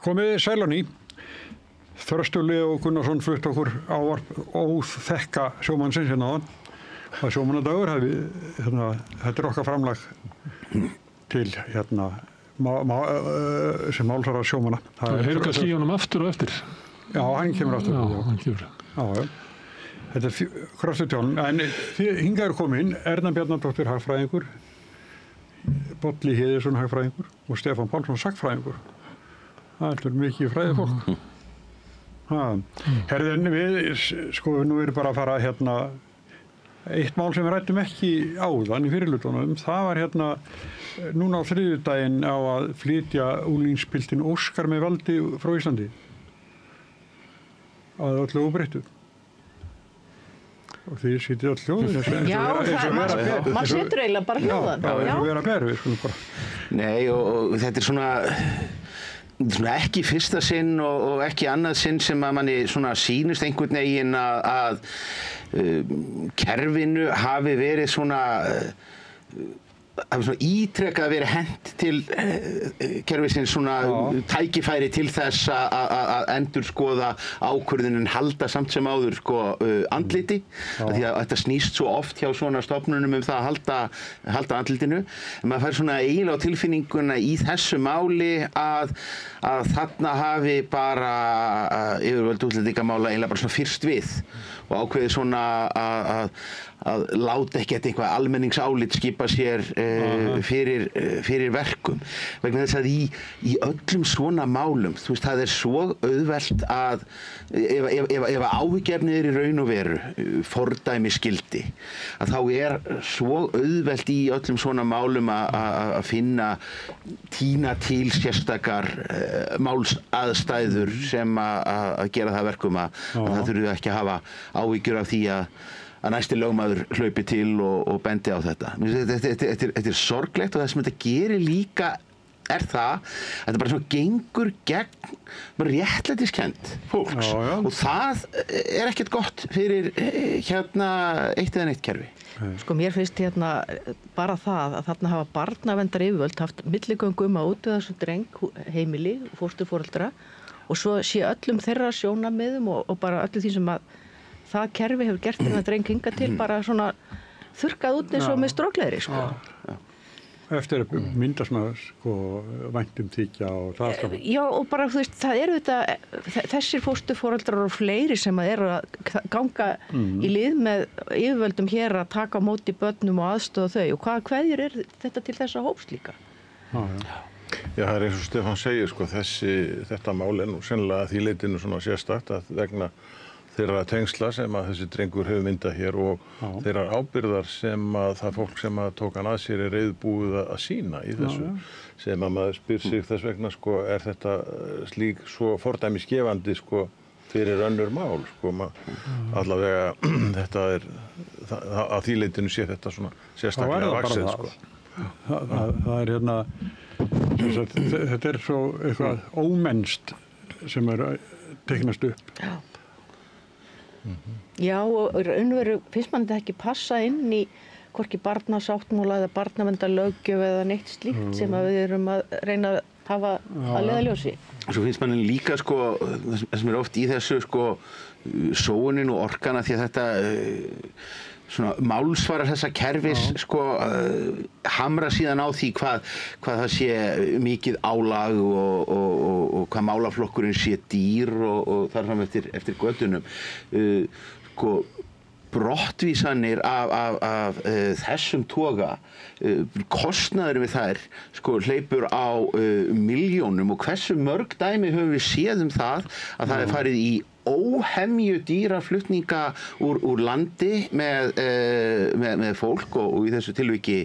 Komið sæl á ný. Þröstur Leó Gunnarsson flutt okkur ávarp óþekka sjómannsins hérna áðan. Það sjómannadagur þetta okkar framlag til sem málsvara sjómanna. Það hefur kannski í honum aftur og eftir. Já, hann kemur aftur. Já, hann kemur. Já. Þetta kraftur tjón. En hingað er komin Erna Bjarnadóttir hagfræðingur, Bolli Heiðarsson hagfræðingur og Stefán Pálsson sagnfræðingur. Það er mikið fræðið fólk. Herðin, nú erum bara að fara eitt mál sem við ræddum ekki áðan í fyrirlutunum. Það var núna á þriðjudaginn á að flytja unglingspiltinn Óskar með valdi frá Íslandi. Að öllu óbreyttu. Og því sitið öll hljóðin. Já, maður setur eiginlega bara hljóðan. Já, eins og vera ber, við skulum bara. Nei, og þetta er svona ekki fyrsta sinn og ekki annað sinn sem að manni svona sýnist einhvern veginn að kerfinu hafi verið svona ítrekað verið hent til kerfisins svona tækifæri til þess að endurskoða ákvörðunin halda samt sem áður andliti því að þetta snýst svo oft hjá svona stofnunum það að halda andlitinu en maður fær svona eiginlega á tilfinninguna í þessu máli að þarna hafi bara yfirvöld útlendingamála eiginlega bara svona fyrst við og ákveðið svona að láta ekki eitthvað almenningsálit skipa sér fyrir verkum vegna þess að í öllum svona málum þú veist það er svo auðvelt að ef áhyggjuefnið er í raun og veru fordæmi skyldi að þá er svo auðvelt í öllum svona málum að finna tína til sérstakar málsaðstæður sem að gera það verkum að það þurfi ekki að hafa áhyggjur af því að næsti lögmaður hlaupi til og bendi á þetta. Þetta er sorglegt og það sem þetta gerir líka er það að þetta bara svona gengur gegn réttlætiskennd fólks og það er ekkert gott fyrir eitt eða neitt kerfi. Sko mér finnst bara það að þarna hafa barnaverndar yfirvöld haft milligöngu að útvega þessum dreng heimili, fósturforeldra og svo sé öllum þeirra sjónarmiðum og bara öllu því sem að það kerfi hefur gert þennan dreng hingað til bara svona þurrkað út eins og með stróklegri Eftir að mynda svona væntum þykja og það Já og bara þú veist það eru þessir fósturforeldrar og fleiri sem að eru að ganga í lið með yfirvöldum hér að taka á móti börnum og aðstoða þau og hvaða kveðjur er þetta til þessa hóps líka? Já, það er eins og Stefán segir þetta mál er nú sennilega að því leitinu svona sérstakt að vegna þeirra tengsla sem að þessi drengur hefur myndað hér og þeirra ábyrgðar sem að það fólk sem að tók hann að sér er reiðbúið að sýna í þessu sem að maður spyr sig þess vegna er þetta slík svo fordæmisgefandi fyrir önnur mál allavega þetta er að því leitinu sé þetta svona sérstaklega vaxið Það er þetta er svo eitthvað ómennst sem er teiknast upp Já og raunveru finnst mann þetta ekki passa inn í hvorki barnasáttmála eða barnaverndarlöggjöf eða neitt slíkt sem að við erum að reyna að hafa að leiðarljósi. Svo finnst mann líka það sem er oft í þessu sóunin og orkana því að þetta svona málsvarar þessa kerfis hamra síðan á því hvað það sé mikið álag og hvað málaflokkurinn sé dýr og þar fram eftir götunum brottvísanir af þessum toga kostnaður við þær hleypur á milljónum og hversu mörg dæmi höfum við séð það að það er farið í óhemju dýraflutninga úr landi með fólk og í þessu tilviki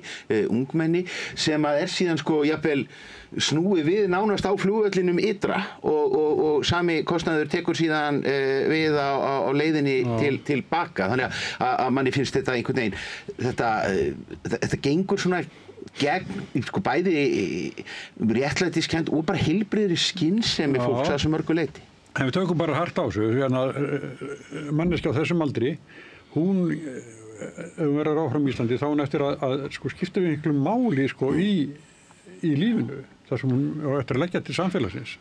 ungmenni sem að er síðan jafnvel snúið við nánast á flugvellinum ytra og sami kostnaður tekur síðan við á leiðinni til baka þannig að manni finnst þetta einhvern veginn þetta gengur svona gegn bæði réttlætiskennd og bara heilbrigðri skynsemi fólks að svo mörgu leyti. En við tökum bara hart á þessu, manneskja á þessum aldri, hún, ef hún verður áfram í Íslandi, þá hún eftir að skipta við einhverjum máli í lífinu, þar sem hún á eftir að leggja til samfélagsins.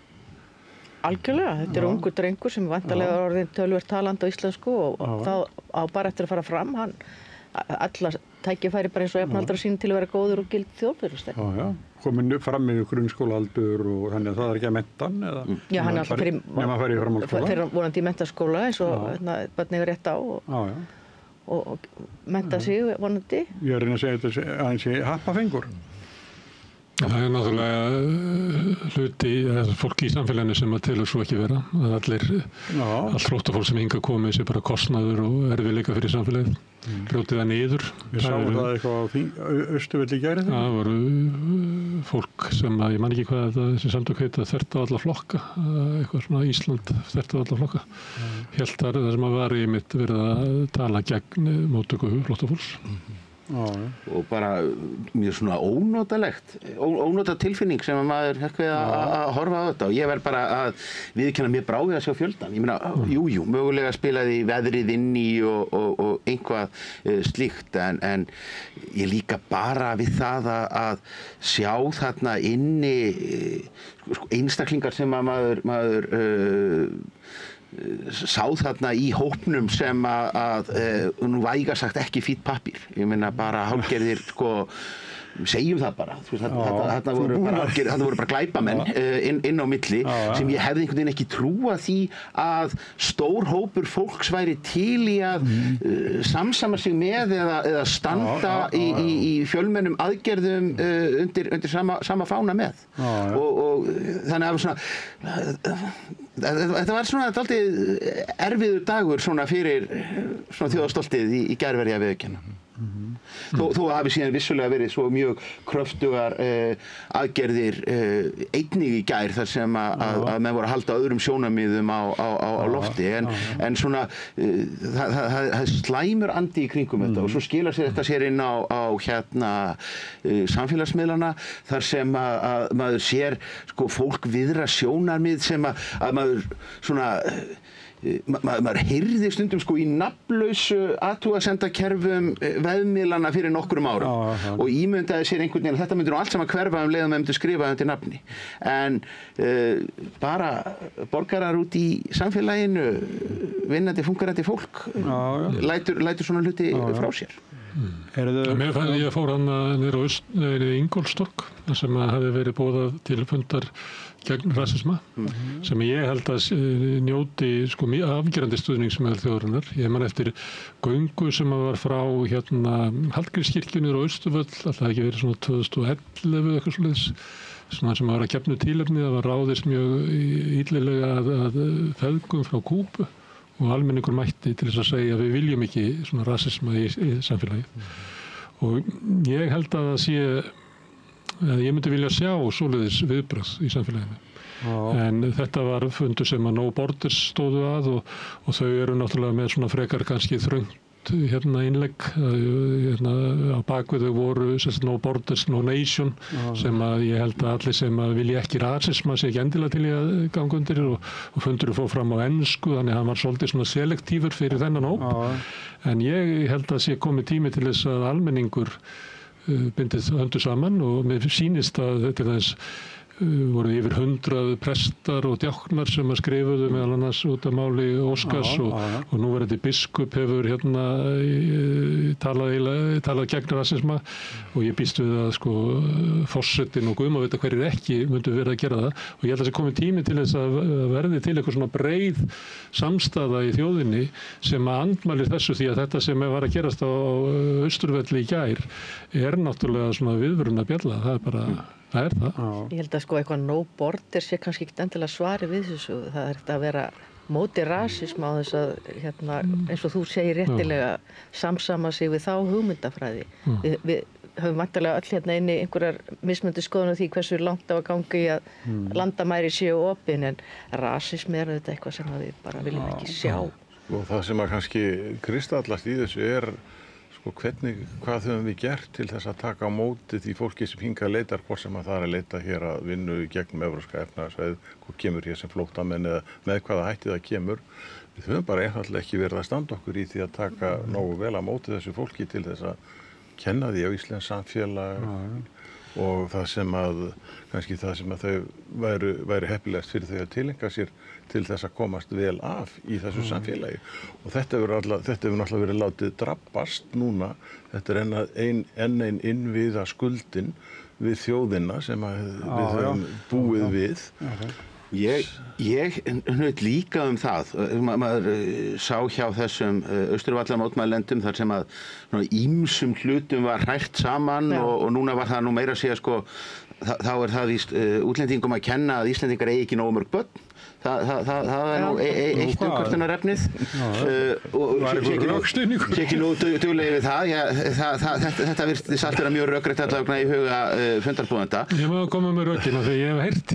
Algjörlega, þetta er ungur drengur sem væntanlega er orðinn töluvert talandi á íslensku og þá á bara eftir að fara fram, hann allar tækifæri bara eins og jafnaldrar sín til að vera góður og gild þjóðfélagsþegn. Já, komin fram með grunnskólaaldur og þannig að það er ekki að mennta hann eða? Já, hann er alltaf nema að fara í framhaldsskóla? Fyrir vonandi í menntaskóla eins og börn eiga rétt á og mennta sig vonandi. Ég er að reyna að segja þetta að hann sé happafengur. Það er náttúrulega hluti, fólk í samfélaginu sem að telur svo ekki vera. Að allt flóttafólk sem hingað komið sé bara kostnaður og erfiðleika fyrir samfélagið. Brjótið það niður. Við sáum það eitthvað á Austurvelli í gær. Það voru fólk sem að, ég man ekki hvað þessi samtök heita, þvert á alla flokka, eitthvað svona Ísland þvert á alla flokka. Hélt þar það sem að var í mitt verið að tala gegn móttöku flóttafólks. Og bara mjög svona ónota tilfinning sem að maður eitthvað að horfa á þetta og ég verð bara að viðurkenna mér brá við að sjá fjöldan. Ég meina, jú, mögulega spilaði veðrið inn í og einhvað slíkt en ég líka bara við það að sjá þarna inni einstaklingar sem að maður sá þarna í hópnum sem að nú væga sagt ekki fínn pappír. Ég meina bara hálfgerðir segjum það bara. Þarna voru bara glæpamenn inn á milli sem ég hefði einhvern veginn ekki trúað því að stór hópur fólks væri til í að samsama sig með eða standa í fjölmennum aðgerðum undir sama fána með. Og þannig að þetta var svona dálítið erfiður dagur svona fyrir svona þjóðarstoltið í gærverði að viðurkenna. Þó hafi síðan vissulega verið svo mjög kröftugar aðgerðir einnig í gær þar sem að menn voru að halda öðrum sjónarmiðum á lofti en svona það slæmur andi í kringum þetta og svo skilar sér þetta sér inn á samfélagsmiðlana þar sem að maður sér fólk viðra sjónarmið sem að maður svona maður heyrði stundum í nafnlausu athugasemdakerfum vefmiðlana fyrir nokkrum árum og ímyndaði sér einhvern veginn að þetta myndir nú allt saman hverfa leið að maður myndi skrifa undir nafni en bara borgarar út í samfélaginu vinnandi, fungerandi fólk lætur svona hluti frá sér. Ég fór hann niður í Ingólfstorg sem hafi verið boðað til fundar gegn rasisma sem ég held að njóti afgerandi stuðnings með þjóðarinnar. Ég man eftir göngu sem var frá Hallgrímskirkju niður á Austurvöll, það hefði ekki verið svona 2011 eitthvað svoleiðis, svona sem var að gefnu tilefni, það var ráðist mjög illilega að feðgum frá Kúbu og almenningur mætti til þess að segja að við viljum ekki svona rasisma í samfélagi. Og ég held að það sé að ég myndi vilja sjá svoleiðis viðbrögð í samfélaginu. En þetta var fundur sem að No Borders stóðu að og þau eru náttúrulega með svona frekar kannski þröngt innlegg á bakvið þau voru No Borders, No Nation sem að ég held að allir sem að vilja ekki rasisma sé ekki endilega til í að ganga undir og fundurinn fór fram á ensku þannig að hann var svolítið svona selektífur fyrir þennan hóp en ég held að sé komið tími til þess að almenningur bindið höndu saman og mér sýnist að þetta er þess voru yfir 100 prestar og djáknar sem að skrifuðu meðal annars út af máli Óskars og núverandi biskup hefur talað gegn rasisma og ég býst við að forsetinn og guðmávita hverjir ekki myndu verið að gera það og ég held að það sé komið tími til þess að verði til eitthvað svona breið samstaða í þjóðinni sem að andmælir þessu því að þetta sem var að gerast á Austurvelli í gær er náttúrulega svona viðvörun að bjalla, það er bara það er það. Ég held að eitthvað No Borders sé kannski ekki endilega svari við þessu. Það er þetta að vera móti rasisma á þess að eins og þú segir réttilega samsama sig við þá hugmyndafræði. Við höfum vantarlega öll inni einhverjar mismunandi skoðun á því hversu langt á að ganga í að landamæri séu opin en rasismi er þetta eitthvað sem við bara viljum ekki sjá. Og það sem að kannski kristallast í þessu er hvað höfum við gert til þess að taka á móti því fólki sem hingað leitar, hvort sem að það er að leita hér að vinnu gegnum evrópska efnahagssvæðið, hvað kemur hér sem flóttamenn eða með hvaða hætti það kemur. Við höfum bara einfaldlega ekki verið að standa okkur í því að taka nógu vel á móti þessu fólki til þess að kenna því á íslenskt samfélag og það sem þau væri heppilegast fyrir þau að tileinka sér til þess að komast vel af í þessu samfélagi. Og þetta hefur náttúrulega verið látið drabbast núna. Þetta enn ein innviða skuldin við þjóðina sem við höfum búið við. Ég hnaut líka það. Maður sá hjá þessum Austurvallarmótmælendum þar sem að ýmsum hlutum var hrært saman og núna var það nú meira að segja þá það víst útlendingum að kenna að Íslendingar eigi ekki nógu mörg börn. Það nú eitt umkvörtunarefnið og sé ekki nú duglegir við það. Þetta virðist allt vera mjög rökrétt allavega í huga fundarbúðenda. Ég má koma með rökina þegar ég hef heyrt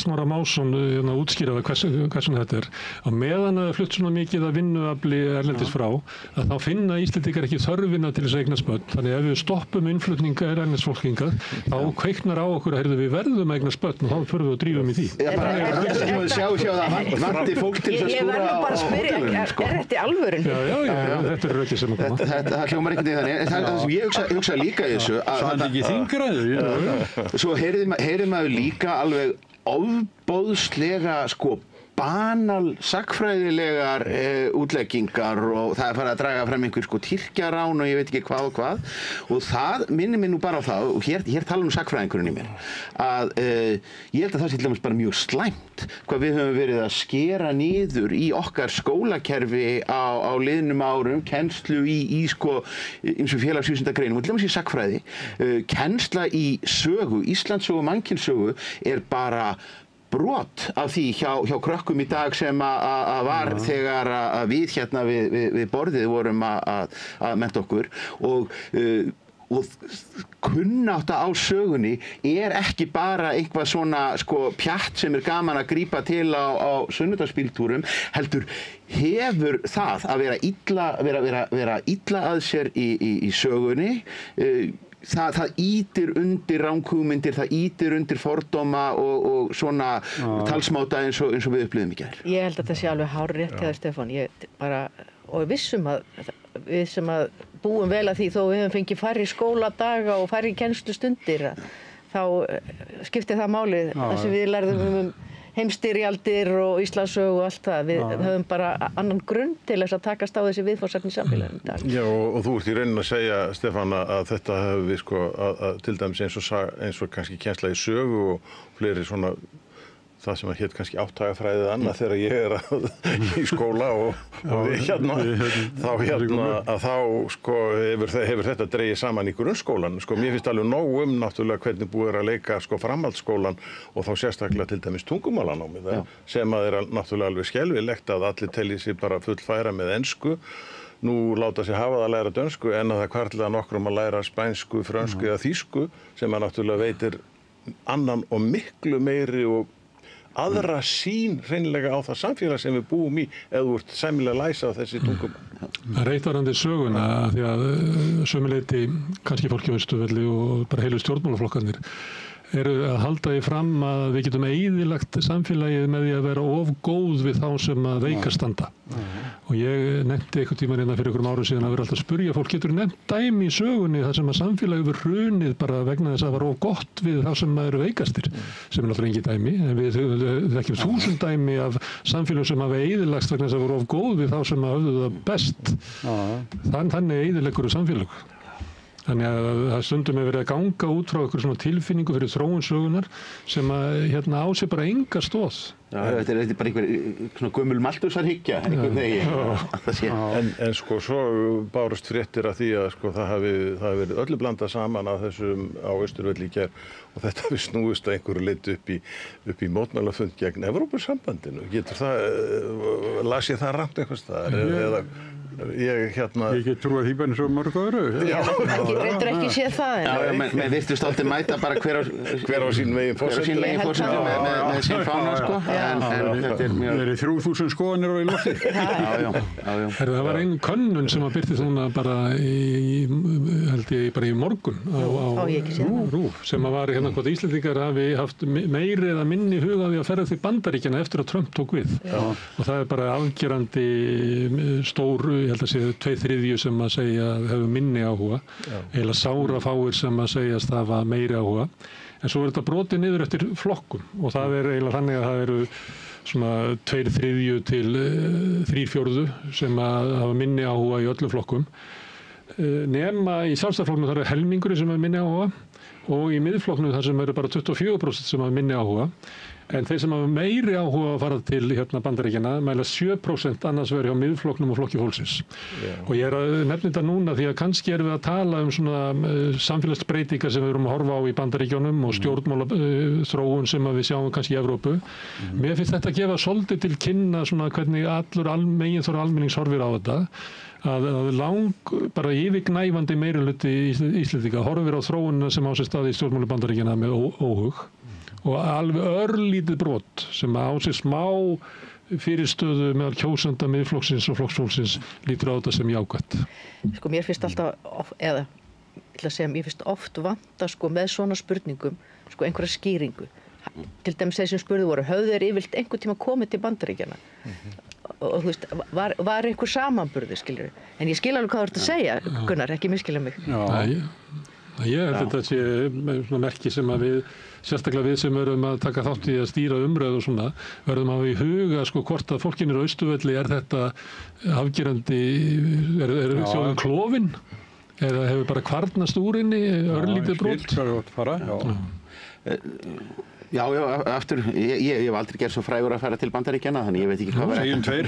Snorra Másson útskýra hversum þetta Á meðan að flutt svona mikið að vinnuafli erlendis frá að þá finna Íslendingar ekki þörfina til þess að eignast börn. Þannig ef við stoppum innflutninga erlendis fólk hingað þá kveiknar á okkur að við verðum að eignast börn og þá förum við og drífum í því. Sjá það vanti fólk til að skúra á hótelunum. Er þetta í alvörun? Já, þetta rökið sem að koma. Það hljómar ekkert í þannig. Það sem ég hugsa líka í þessu. Það er ekki þingræðu. Svo heyrði maður líka alveg ofboðslega banal sagnfræðilegar útleggingar og það farið að draga fram einhver Tyrkjarán og ég veit ekki hvað og hvað og það minnir mig nú bara á það og hér tala sagnfræðingurinn í mér að ég held að það sé til dæmis bara mjög slæmt hvað við höfum verið að skera niður í okkar skólakerfi á liðnum árum kennslu í ýmsum félagsvísindagreinum og til dæmis í sagnfræði kennsla í sögu, Íslandssögu og mannkynssögu bara brot af því hjá krökkum í dag sem að var þegar að við við borðið vorum að mennta okkur og kunnátta á sögunni ekki bara eitthvað svona pjatt sem gaman að grípa til á sunnudagsbíltúrum heldur hefur það að vera illa að sér í sögunni það ýtir undir ranghugmyndir, það ýtir undir fordóma og svona talsmáta eins og við upplifum í gær. Ég held að þetta sé alveg hárrétt hjá þér, Stefán. Og vissum að við sem að búum vel að því þó við höfum fengið færri skóladaga og færri kennslustundir þá skiptir það máli það sem við lærðum heimsstyrjaldir og Íslandssögu og allt það. Við höfum bara annan grunn til þess að takast á þessi viðfangsefni í samfélaginu í dag. Já, og þú ert í rauninni að segja, Stefán, að þetta hefur við til dæmis eins og kannski kennsla í sögu og fleiri svona það sem hét kannski átthagafræðið annað þegar ég í skóla og þá hefur þetta dregið saman í grunnskólan. Mér finnst alveg nóg náttúrulega hvernig búið að leika framhaldsskólan og þá sérstaklega til dæmis tungumálanámið sem að náttúrulega alveg skelfilegt að allir telji sig bara fullfæra með ensku. Nú láta sig hafa það að læra dönsku en að það hvarfla nokkrum að læra spænsku, frönsku eða þýsku sem að náttúrulega veitir annan og miklu meiri og aðra sýn hreinlega á það samfélag sem við búum í eða þú ert sæmilega læsa á þessi tungumál. Það er eitt varðandi söguna því að sömuleyti kannski fólki á Austurvelli og bara heilu stjórnmálaflokkarnir eru að halda því fram að við getum eyðilagt samfélagið með því að vera of góð við þá sem að veikast standa. Og ég nefndi einhvern tímann fyrir einhverjum árum síðan að vera alltaf að spurja fólk getur nefnt dæmi í sögunni þar sem að samfélagið hefur hrunið bara vegna þess að það var of gott við þá sem eru veikastir sem náttúrulega engin dæmi en við þekkjum 1000 dæmi af samfélagum sem hafa eyðilagst vegna þess að það voru of góð við þá sem höfðu það best. Þannig eyðileggur samfélag. Þannig að það stundum verið að ganga út frá einhver svona tilfinningu fyrir þróun sögunar sem að á sig bara enga stoð. Já, þetta er bara einhver gömul Malthusarhyggja einhvern veginn. En svo bárust fréttir af því að það hafi verið öllu blandað saman af þessum á Austurvelli í gær og þetta hafi snúist að einhverju leyti upp í mótmælafund gegn Evrópusambandinu. Getur það, las ég það rangt einhvers staðar? Ég get trúið því bara eins og mörg öðru. Reyndar ekki séð það. Já, menn virtust aldrei mæta bara hver á sín veginn fórsetu með sín fána, en þetta er mjög... Það eru 3000 skoðanir á í lofti. Já. Það var einn könnun sem að birti svona bara í morgun á RÚV sem að var hvort Íslendingar hafi haft meiri eða minni hugaði að ferða til Bandaríkjanna eftir að Trump tók við. Og það er bara afgerandi stór ég held að sé 2/3 sem að segja að hefur minni áhuga, eiginlega sárafáir sem að segjast hafa meiri áhuga. En svo þetta brotið niður eftir flokkum og það eiginlega þannig að það eru svona 2/3 til 3/4 sem að hafa minni áhuga í öllum flokkum. Nema í Sjálfstæðisflokknum þar helmingurinn sem hafa minni áhuga og í Miðflokknum þar sem eru bara 24% sem hafa minni áhuga. En þeir sem hafa meiri áhuga að fara til Bandaríkjanna mæla 7% annars vegar hjá Miðflokknum og Flokki fólksins. Og ég að nefna þetta núna því að kannski erum við að tala svona samfélagsbreytingar sem við erum að horfa á í Bandaríkjunum og stjórnmála þróun sem við sjáum kannski í Evrópu. Mér finnst þetta að gefa svolítið til kynna svona hvernig allur meginþorri almennings horfir á þetta. Að bara yfirgnæfandi meirihluti Íslendinga horfir á þróunina sem á sér stað í stjórnmáli Bandaríkjanna með óhug og alveg örlítið brot sem á sér smá fyrirstöðu meðal kjósenda Miðflokksins og Flokksfólksins lítur á þetta sem jákvætt. Sko mér finnst alltaf, eða ég ætla að segja, mér finnst oft vanta sko með svona spurningum sko einhverja skýringu. Til dæmis þeir sem spurðu voru, höfðu þeir yfirleitt einhvern tíma komið til Bandaríkjanna? Og þú veist, var einhver samanburður, skilur? En ég skil alveg hvað þú ert að segja, Gunnar, ekki miskilja mig. Ég held þetta sé svona merki sem að við, sérstaklega við sem erum að taka þátt í að stýra umræðu og svona, verðum að hafa í huga sko hvort að fólkinu á Austurvelli þetta afgerandi, þjóðin klofin? Eða hefur bara kvarnast úr henni, örlítið brot? Já, aftur, ég hef aldrei gerð svo frægur að fara til Bandaríkjanna, þannig ég veit ekki hvað var þetta. Segjum tveir.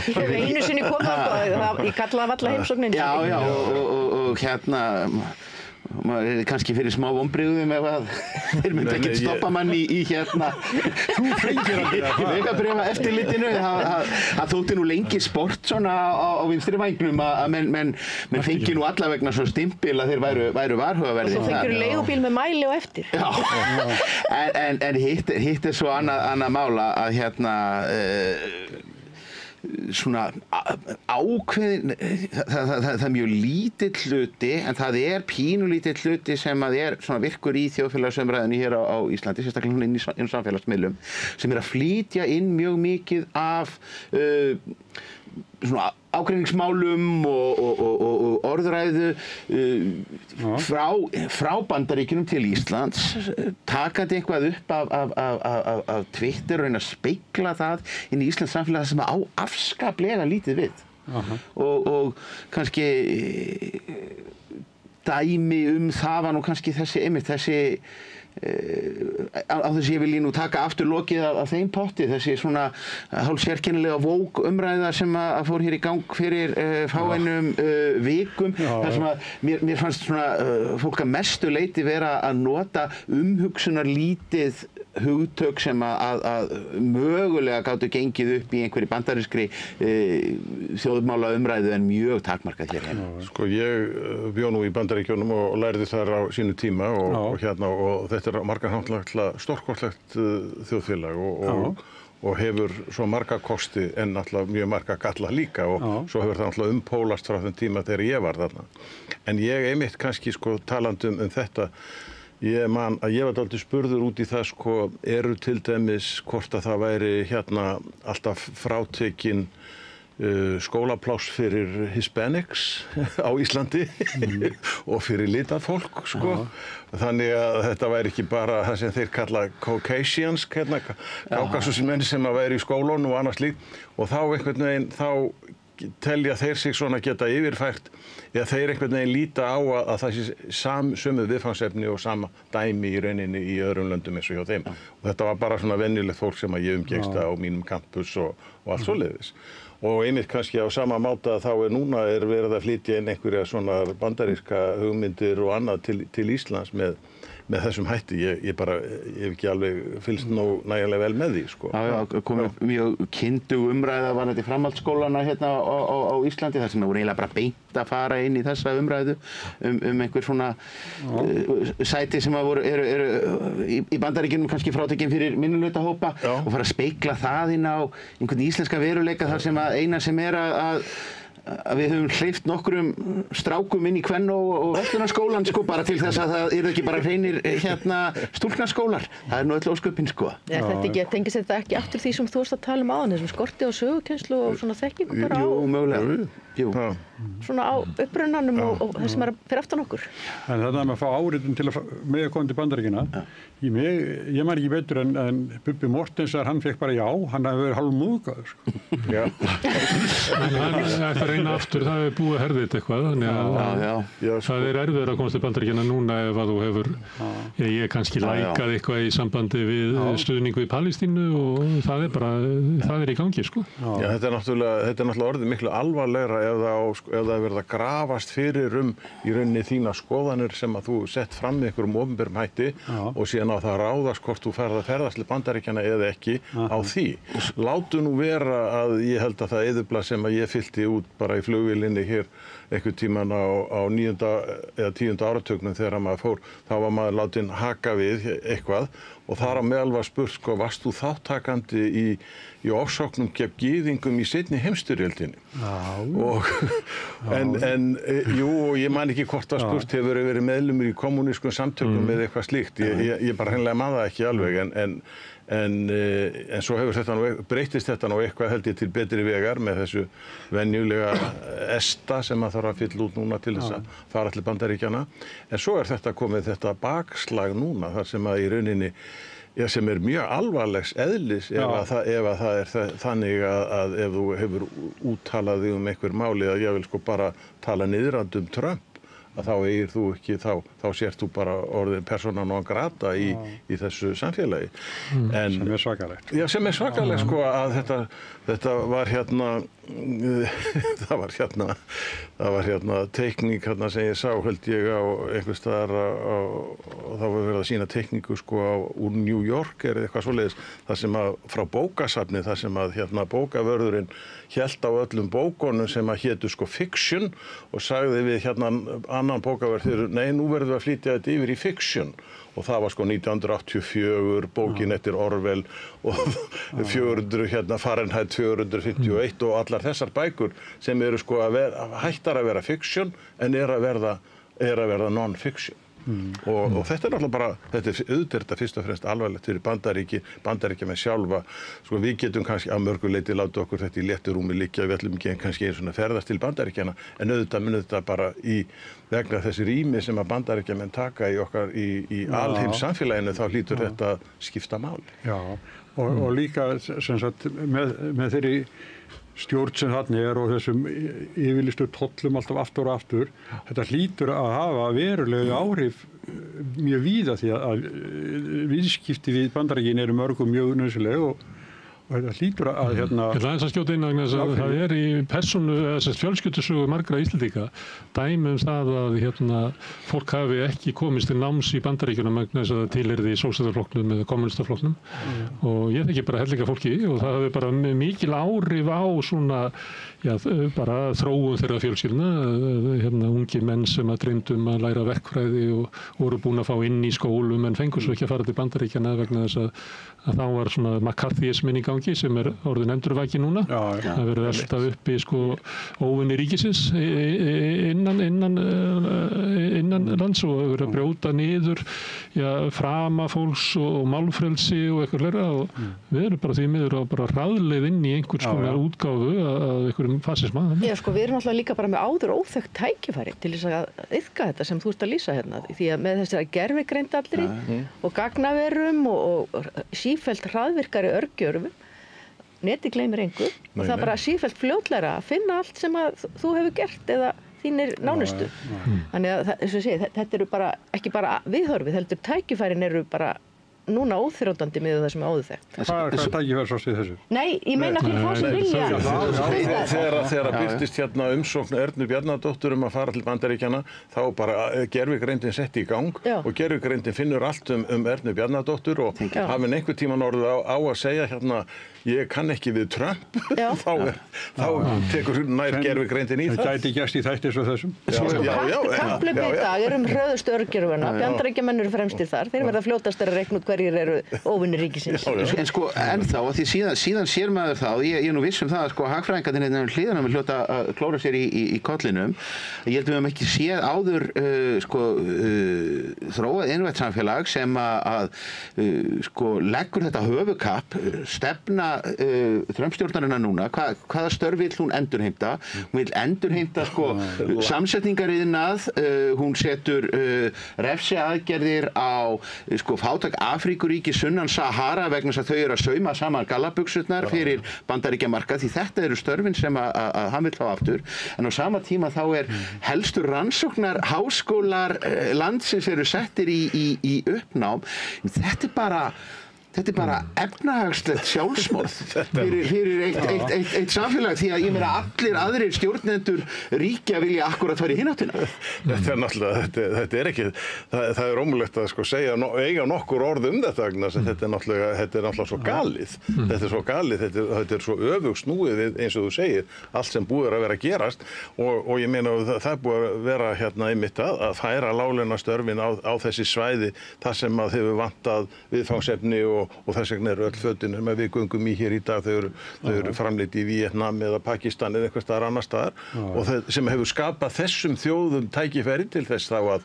Hefur einu sinni komið, ég kallaði valla heimsóknin. Já, og maður er kannski fyrir smá vonbrigðum ef að þeir myndi ekkert stoppa mann í Þú fengir að vegabréfa eftirlitinu. Það þótti nú lengi sport svona á vinstri vængnum að menn fengi nú alla vegna svo stimpil að þeir væru varhugaverðir. Þú fengir leigubíl með mæli og eftir. Já, en hitt er svo annað mála að svona ákveðin, það er mjög lítill hluti, en það er pínulítill hluti sem að er svona virkur í þjóðfélagsumræðunni hér á Íslandi, sérstaklega inn í samfélagsmiðlum, sem er að flytja inn mjög mikið af svona ágreiningsmálum og orðræðu frá Bandaríkjunum til Íslands, takandi eitthvað upp af Twitter og reyna að spegla það inn í Íslands samfélag sem á afskaplega lítið við. Og kannski dæmi það var nú kannski þessi á þess ég vilji nú taka aftur lokið af þeim potti, þessi svona hálf sérkennilega vók umræða sem að fór hér í gang fyrir fáeinum vikum, þar sem að mér fannst svona fólk að mestu leyti vera að nota umhugsunarlítið hugtök sem að mögulega gátu gengið upp í einhverju bandarískri þjóðmála umræðu en mjög takmarkað hér heima. Sko ég bjó nú í Bandaríkjunum og lærði þar á sínu tíma og þetta er margar náttúrulega stórkostlegt þjóðfélag og hefur svo marga kosti en náttúrulega mjög marga galla líka og svo hefur það náttúrulega umpólast frá þeim tíma þegar ég var þarna. En ég einmitt kannski sko talandi um þetta, ég man að ég var dálítið spurður út í það sko, eru til dæmis hvort að það væri alltaf frátekin skólapláss fyrir Hispanics á Íslandi og fyrir litað fólk sko. Þannig að þetta væri ekki bara það sem þeir kalla Caucasians, kákasusmenn sem að væri í skólunum og annars líkt og þá einhvern veginn telja þeir sig svona geta yfirfært eða þeir einhvern veginn líta á að það sé sömu viðfangsefni og sama dæmi í rauninni í öðrum löndum eins og hjá þeim. Og þetta var bara svona venjulegt fólk sem að ég umgengst á mínum campus og allt svoleiðis. Og einmitt kannski á sama máta þá núna verið að flytja inn einhverja svona bandaríska hugmyndir og annað til Íslands með þessum hætti. Ég hef ekki alveg fylgst nægilega vel með því, sko. Já, komið mjög kynnug umræða varðandi framhaldsskólana hérna á Íslandi, þar sem voru eiginlega bara beint að fara inn í þessa umræðu einhver svona sæti sem eru í Bandaríkjunum kannski frátekin fyrir minnihlutahópa og fara að spegla það inn á einhvern íslenska veruleika þar sem að eina sem er að við höfum hleypt nokkrum strákum inn í kvenna- og verslunarskólann sko, bara til þess að það eru ekki bara hreinir stúlknaskólar. Það nú öll ósköpin sko. Tengist þetta ekki aftur því sem þú varst að tala um áðan, þessum skorti á sögukennslu og svona þekkingu bara á? Jú, mögulega. Jú. Svona á upprunanum og það sem fyrir aftan okkur. En þetta með að fá áritun til að með að koma til Bandaríkjanna, ég man ekki betur en Bubbi Mortensar, hann fekk bara já, hann hefði verið hálf múðgaður, sko. Já. En hann ætti að reyna aftur, það hefur búið herðið eitthvað, þannig að það erfiður að komast til Bandaríkjanna núna ef að þú hefur, ég kannski lækað eitthvað í sambandi við stuðningu í Palestínu og það er í gangi, sko. Já, þetta er náttúrulega orðið miklu alvarlegra ef það er verið að grafast fyrir í rauninni þína skoðanir sem að þú sett fram með einhverjum opinberum hætti og síðan á það að ráðast hvort þú ferðast til Bandaríkjanna eða ekki á því. Látu nú vera að ég held að það eyðublað sem að ég fyllti út bara í flugvélinni hér einhvern tímann á 9. eða 10. áratugnum þegar maður fór, þá var maður látinn haka við eitthvað og þar á meðal var spurt, sko, varst þú þáttakandi í ofsóknum gegn gyðingum í seinni heimsstyrjöldinni? Jú, og ég man ekki hvort að spurt hefur verið meðlumur í kommunískum samtökum eða eitthvað slíkt. Ég bara hreinlega man það ekki alveg, en svo breytist þetta nú eitthvað held ég til betri vegar með þessu venjulega ESTA sem maður þarf að fylla út núna til þess að fara til Bandaríkjanna. En svo þetta komið þetta bakslag núna þar sem að í rauninni sem mjög alvarlegs eðlis ef að það er þannig að ef þú hefur úttalað þig einhver máli að ég vil sko bara tala niðrandi Trump að þá eigir þú ekki, þá sért þú bara orðin persóna non grata í þessu samfélagi. Sem er svakalegt. Já, sem er svakalegt, sko, að þetta var það var teikning sem ég sá, held ég, á einhvers staðar og þá var verið að sýna teikningu, sko, úr New York eða eitthvað svoleiðis, þar sem að frá bókasafni, þar sem að bókavörðurinn hélt á öllum bókunum sem að hétu, sko, fiction og sagði við annan bókavörð, nei, nú verðum við að flytja þetta yfir í fiction og það var sko 1984, bókin eftir Orwell og 400, Fahrenheit 451 og allar þessar bækur sem eru sko hættar að vera fiction en er að verða non-fiction. Og þetta er náttúrulega bara, þetta er auðvitað fyrst og fremst alvarlegt fyrir Bandaríkjamenn sjálfa. Sko við getum kannski að mörgu leyti láta okkur þetta í létturúmi liggja, við ætlum ekki kannski eins og ferðast til Bandaríkjanna, en auðvitað mun þetta bara vegna þessi rými sem að Bandaríkjamenn taka í alheims samfélaginu, þá hlýtur þetta að skipta máli. Já, og líka sem sagt með þeirri stjórn sem þarna er og þessum yfirlýstu tollum alltaf aftur og aftur, þetta hlýtur að hafa verulega áhrif mjög víða því að viðskipti við Bandaríkin eru mörgum mjög nauðsynleg og þetta hlýtur að Ég ætla aðeins að skjóta inn að það er í fjölskyldusögu margra Íslendinga dæmi það að fólk hafi ekki komist til náms í Bandaríkjunum vegna þess að það tilheyrði sósíalistaflokknum eða kommunistaflokknum og ég þekki bara hellinga fólki og það hafi bara mikil áhrif á svona bara þróun þeirra fjölskyldna ungir menn sem að dreymdum að læra verkfræði og voru búin að fá inn í skólum en fengu svo ekki að fara til Bandaríkjanna vegna þess að þá var svona McCarthyismin í gangi sem er orðin endurvaki núna. Það verður veltað upp í sko óvinni ríkisins innan lands og verður að brjóta niður frama fólks og málfrelsi og eitthvað fleira og við erum bara því miður á bara hraðleið inn í einhvers konar útgáfu af einhverjum fasisma. Já, sko við erum alltaf líka bara með áður óþekkt tækifæri til þess að iðka þetta sem þú ert að lýsa hérna því að með þessari gervigreindallri og gagnaverum og sífellt hraðvirkari örgjörfum neti gleymir engu og það er bara sífellt fljótlegra að finna allt sem að þú hefur gert eða þínir nánustu. Þannig að þetta eru bara ekki bara viðhorfið, heldur tækifærin eru bara núna óþrjótandi með það sem er áður þekkt. Hvað tækifæri svo í þessu? Nei, ég meina fyrir þá sem vilja. Þegar birtist umsókn Ernu Bjarnadóttur að fara til Bandaríkjanna, þá bara gervigreindin setti í gang og gervigreindin finnur allt Ernu Bjarnadóttur og hafði einhvern tímann orðið á að segja ég kann ekki við Trump, þá tekur nær gervigreindin í það. Það gæti gerst í þætti svo þessum. Kappleikni í dag er hröðustu örgjörfuna, Bandaríkjamenn eru fremstir þar, þeir verða fljótastir að reikna út hverjir hverjir eru óvinir ríkisins. En sko, ennþá, því síðan sér maður það, og ég er nú viss um það að sko hagfræðingarnir hérna hliðina með hljóta að klóra sér í kollinum. Ég held að við höfum ekki séð áður þróað innrætt samfélag sem að sko leggur þetta höfukapp, stefna Trump-stjórnarinnar núna, hvaða störf vill hún endurheimta? Hún vill endurheimta sko samsetningariðnað, hún setur refsiaðgerðir á sko fátæk Afríkuríki sunnan Sahara vegna þess að þau eru að sauma saman gallabuxurnar fyrir Bandaríkjamarkað, því þetta eru störfin sem að hann vill fá aftur, en á sama tíma þá helstu rannsóknar háskólar landsins eru settir í uppnám. Þetta er bara efnahagslegt sjálfsmorð fyrir eitt samfélag, því að ég meina allir aðrir stjórnendur ríkja vilja akkúrat fara í hináttina. Þetta er náttúrulega, þetta er ekki, það er ómögulegt að sko eiga nokkur orð þetta vegna, þetta er náttúrulega svo galið. Þetta er svo galið, þetta er svo öfugsnúið eins og þú segir, allt sem búið að vera að gerast og ég meina það er búið að vera hérna einmitt að færa láglaunastörfin á þessi svæði þar sem að hefur vantað viðfangsefni og þess vegna eru öll fötin sem við göngum í hér í dag, þau eru framleidd í Víetnam eða Pakistan eða eitthvað staðar annar staðar og sem hefur skapað þessum þjóðum tækifæri til þess þá að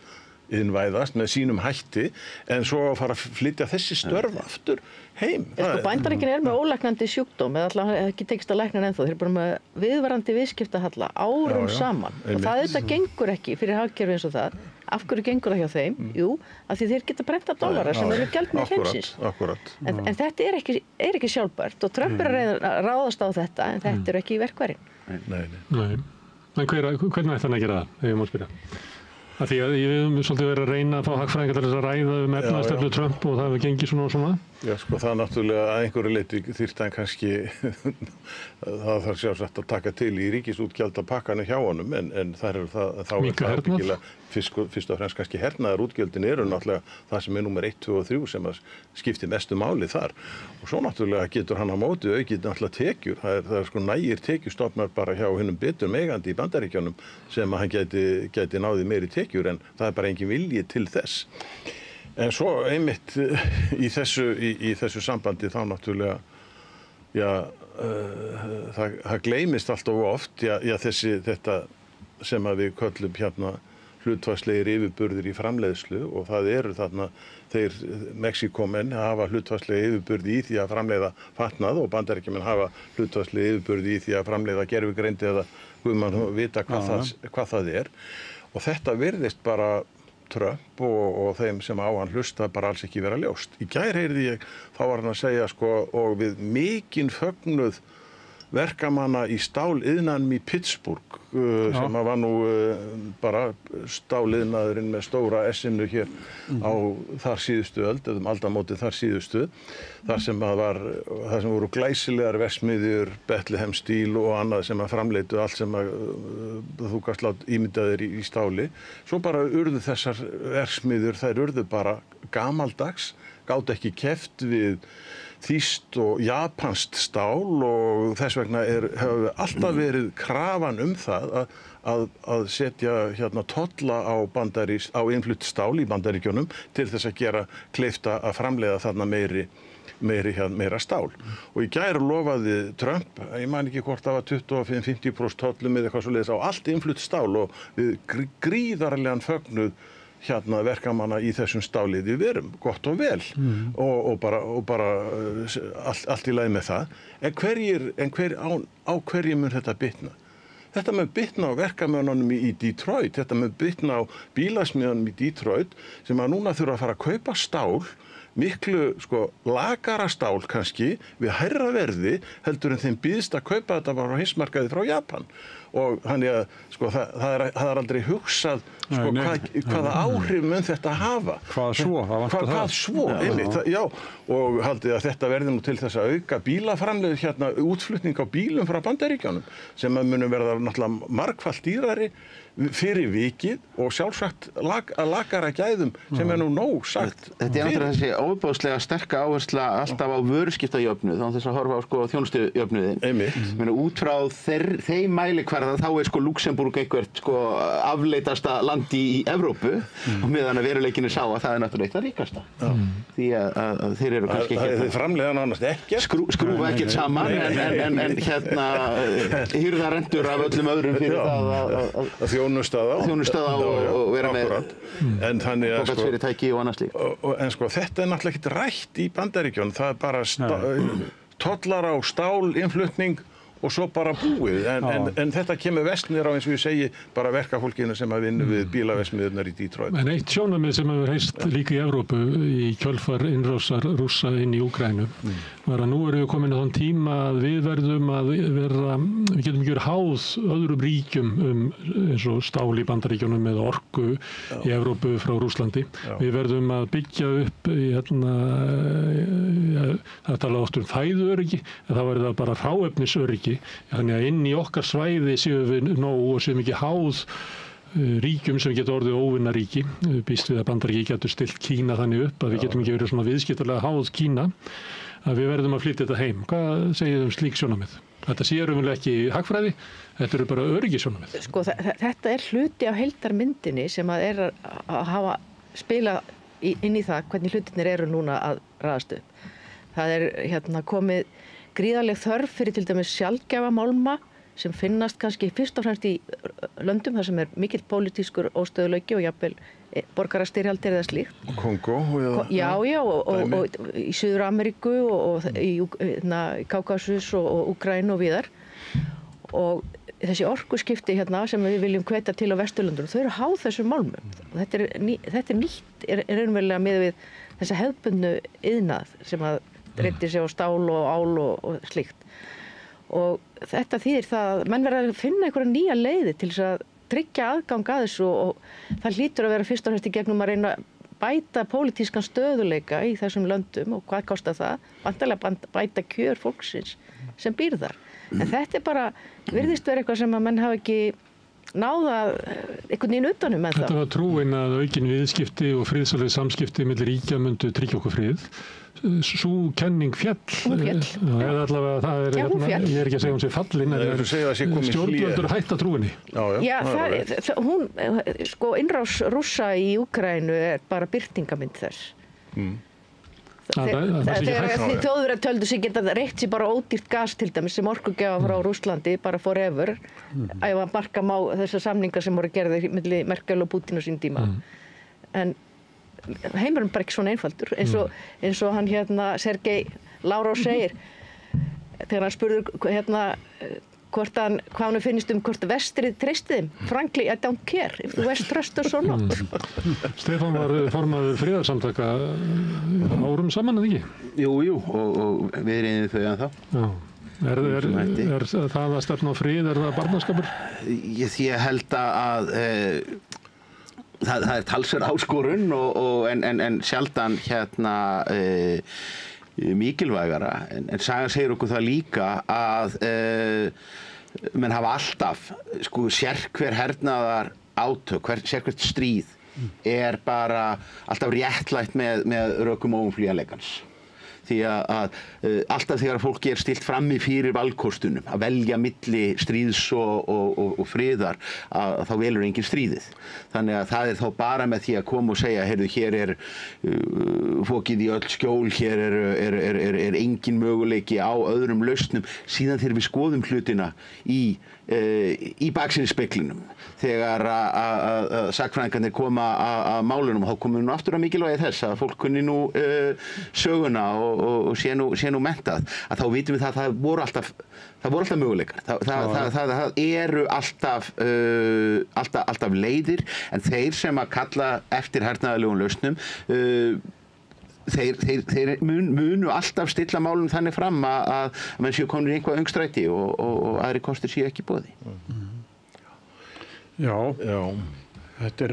innvæðast með sínum hætti, en svo að fara að flytja þessi störf aftur heim. Bændaríkin með ólæknandi sjúkdóm, eða alltaf ekki tekist að lækna ennþá, þeir eru bara með viðvarandi viðskiptahalla árum saman og þetta gengur ekki fyrir hagkerfi eins og það. Af hverju gengur það hjá þeim? Jú, af því þeir geta brenta dollara sem eru gjaldmiðill heimsins. En þetta er ekki sjálfbært og Trump að ráðast á þetta, en þetta eru ekki í verkfærin. Nei. En hvernig ætti hann að gera það, ef ég má spyrja? Af því að við höfum svolítið verið að reyna að fá hagfræðingar til þess að ræða efnahagsstefnu Trump og það hefur gengið svona og svona. Já, sko, það náttúrulega að einhverju leyti þyrfti hann kannski, það þarf sjálfsagt að taka til í ríkisútgjaldapakkanum hjá honum, en þá er það byggilega fyrst og fremst kannski hernaðarútgjöldin eru náttúrulega það sem er númer 1, 2 og 3 sem að skipti mestu máli þar. Og svo náttúrulega getur hann á móti aukið náttúrulega tekjur, það er sko nægir tekjustofnar bara hjá hinum betur megandi í Bandaríkjunum sem að hann gæti náði meiri tekjur, en það er bara engin vilji til þess. En svo einmitt í þessu sambandi þá náttúrulega, það gleymist allt of oft, þetta sem að við köllum hérna hlutfallslegir yfirburðir í framleiðslu, og það eru þarna þeir Mexíkómenn hafa hlutfallslega yfirburði í því að framleiða fatnað og Bandaríkjamenn hafa hlutfallslega yfirburði í því að framleiða gervigreind eða guðmann vita hvað það er. Og þetta virðist bara Trump og þeim sem á hann hlusta bara alls ekki vera ljóst. Í gær heyrði ég, þá var hann að segja sko, og við mikinn fögnuð verkamanna í stáliðnaðinum í Pittsburgh sem var nú bara stáliðnaðurinn með stóra S-inu hér á þar síðustu öld, eða aldamótið þar síðustu, þar sem voru glæsilegar verksmiðjur, Bethlehem Steel og annað sem að framleitu allt sem að þú gast lát ímyndaðir í stáli. Svo bara urðu þessar verksmiðjur, þær urðu bara gamaldags, gátu ekki keppt við þýskt og japanskt stál og þess vegna hefur alltaf verið krafan það að setja hérna tolla á innflutt stál í Bandaríkjunum til þess að gera kleift að framleiða þarna meira stál. Og í gær lofaði Trump, ég man ekki hvort það var 25-50% tollum eða eitthvað svoleiðis á allt innflutt stál og við gríðarlegan fögnuð hérna verkamanna í þessum stáliði verum, gott og vel og bara allt í lagi með það. Á hverju mun þetta bitna? Þetta mun bitna á verkamönnunum í Detroit, þetta mun bitna á bílasmiðunum í Detroit sem að núna þurfa að fara að kaupa stál, miklu sko lakara stál kannski við hærra verði heldur en þeim býðst að kaupa þetta bara á heimsmarkaði frá Japan. Og þannig að sko, það er aldrei hugsað sko, hvaða áhrif mun þetta hafa. Hvað svo? Einmitt, já, og haldið að þetta verði nú til þess að auka bílaframleiðu hérna, útflutning á bílum frá Bandaríkjunum sem munum verða náttúrulega margfalt dýrari fyrir vikið og sjálfsagt að lakara gæðum sem nú nóg sagt. Þetta er náttúrulega þessi ofboðslega sterka áhersla alltaf á vöruskiptajöfnuð án þess að horfa á sko þjónustujöfnuðinn. Ég meina út frá þeim mælikvarða þá er sko Luxemburg eitthvert sko afleitasta landi í Evrópu og meðan að veruleikinni sá að það er náttúrulega eitt það ríkasta. Því að þeir eru kannski ekki þeir framleiða nánast ekkert. Skrúfa ekkert saman en hérna hyrða rendur af öllum öðrum fyrir það að þjónusta og vera með bókatsfyrirtæki og annað slíkt. En sko þetta er náttúrulega ekkert rætt í Bandaríkjunum, það er bara tollar á stálinnflutning og svo bara búið, en þetta kemur vest niður á eins og ég segi bara verkafólkinu sem að vinna við bílaverksmiðjurnar í Detroit. En eitt sjónarmið sem hefur heyrst líka í Evrópu í kjölfar innrásar Rússa inn í Úkraínu var að nú erum við komin á þann tíma að við verðum að vera, við getum ekki verið háð öðrum ríkjum eins og stál í Bandaríkjunum eða orku í Evrópu frá Rússlandi. Við verðum að byggja upp það tala oft fæðuöryggi, en það verður það bara hráefnisöryggi. Þannig að inn í okkar svæði séum við nóg og séum ekki háð ríkjum sem geta orðið óvinnaríki. Býst við að Bandaríki getur stilt Kína þannig upp að við getum ekki verið svona viðskiptalega háð Kína, að við verðum að flytja þetta heim. Hvað segir þið slík sjónarmið? Þetta sé raunverulega ekki hagfræði, þetta eru bara öryggissjónarmið. Sko þetta hluti af heildarmyndinni sem að hafa spila inn í það hvernig hlutirnir eru núna að raðast upp. Það komið gríðarleg þörf fyrir til dæmis sjaldgæfa málma sem finnast kannski fyrst og fremst í löndum þar sem er mikill pólitískur óstöðuleiki og jafnvel borgarastyrjaldir eða slíkt. Kongó? Já, og í Suður-Ameríku og í Kákasus og Úkraínu og víðar. Og þessi orkuskipti sem við viljum hvetja til á Vesturlöndunum, þau eru háð þessum málmum. Þetta er nýtt, er raunverulega miðað við þessa hefðbundnu iðnað sem að reiddi sig á stál og ál og slíkt. Og þetta þýðir það að menn verða að finna einhverja nýja leiði til þess að tryggja aðgang að þessu og það hlýtur að vera fyrst og fremst í gegnum að reyna að bæta pólitískan stöðuleika í þessum löndum og hvað kostar það? Vantarlega bæta kjör fólksins sem býr þar. En þetta er bara, virðist vera eitthvað sem að menn hafa ekki náða einhvern veginn utanum en það. Þetta var trúin að aukin viðskipti og friðsaleg samskipti milli ríkja myndu tryggja okkur frið. Sú kenning fjall. Hún fjall. Eða allavega það er, ég er ekki að segja hún sé fallin, en stjórnvöldur hætta trúinni. Já, hún, sko, innrás Rússa í Úkraínu er bara birtingamynd þess. Þegar Þjóðverjar töldu sig geta reitt sér bara ódýrt gas til dæmis sem orkugjafa frá Rússlandi bara forever ef að marka má þessar samningar sem voru gerðir milli Merkel og Putin á sín tíma. En heimurinn bara ekki svona einfaldur eins og hann Sergei Lavrov segir þegar hann spurður hvað hann finnst hvort vestrið treysti þeim. Frankly, I don't care if the West trusts us or not. Stefán var formaður friðarsamtaka árum saman, eða ekki? Jú, og við reyðum þau ennþá. Já. Er það að stefna á frið, er það barnaskapur? Ég held að það er talsverð áskorun en sjaldan mikilvægara. En sagan segir okkur það líka að menn hafa alltaf, sko, sérhver hernaðar átök, sérhvert stríð er bara alltaf réttlætt með rökum og óumflýjanleikans. Því að alltaf þegar fólki er stilt frammi fyrir valkostunum að velja milli stríðs og friðar að þá velur enginn stríðið. Þannig að það er þá bara með því að koma og segja, heyrðu, hér er fokið í öll skjól, hér er engin möguleiki á öðrum lausnum, síðan þegar við skoðum hlutina í baksinspeglinum. Þegar að sagnfræðingarnir koma að málunum, þá komum við nú aftur að mikilvægi þess að fólk kunni nú söguna og sé nú menntað, að þá vitum við það voru alltaf möguleikar. Það eru alltaf leiðir, en þeir sem að kalla eftir hernaðarlegum lausnum, þeir munu alltaf stilla málum þannig fram að menn séu komin í einhvað öngstræti og aðri kostir séu ekki í boði. Já, þetta er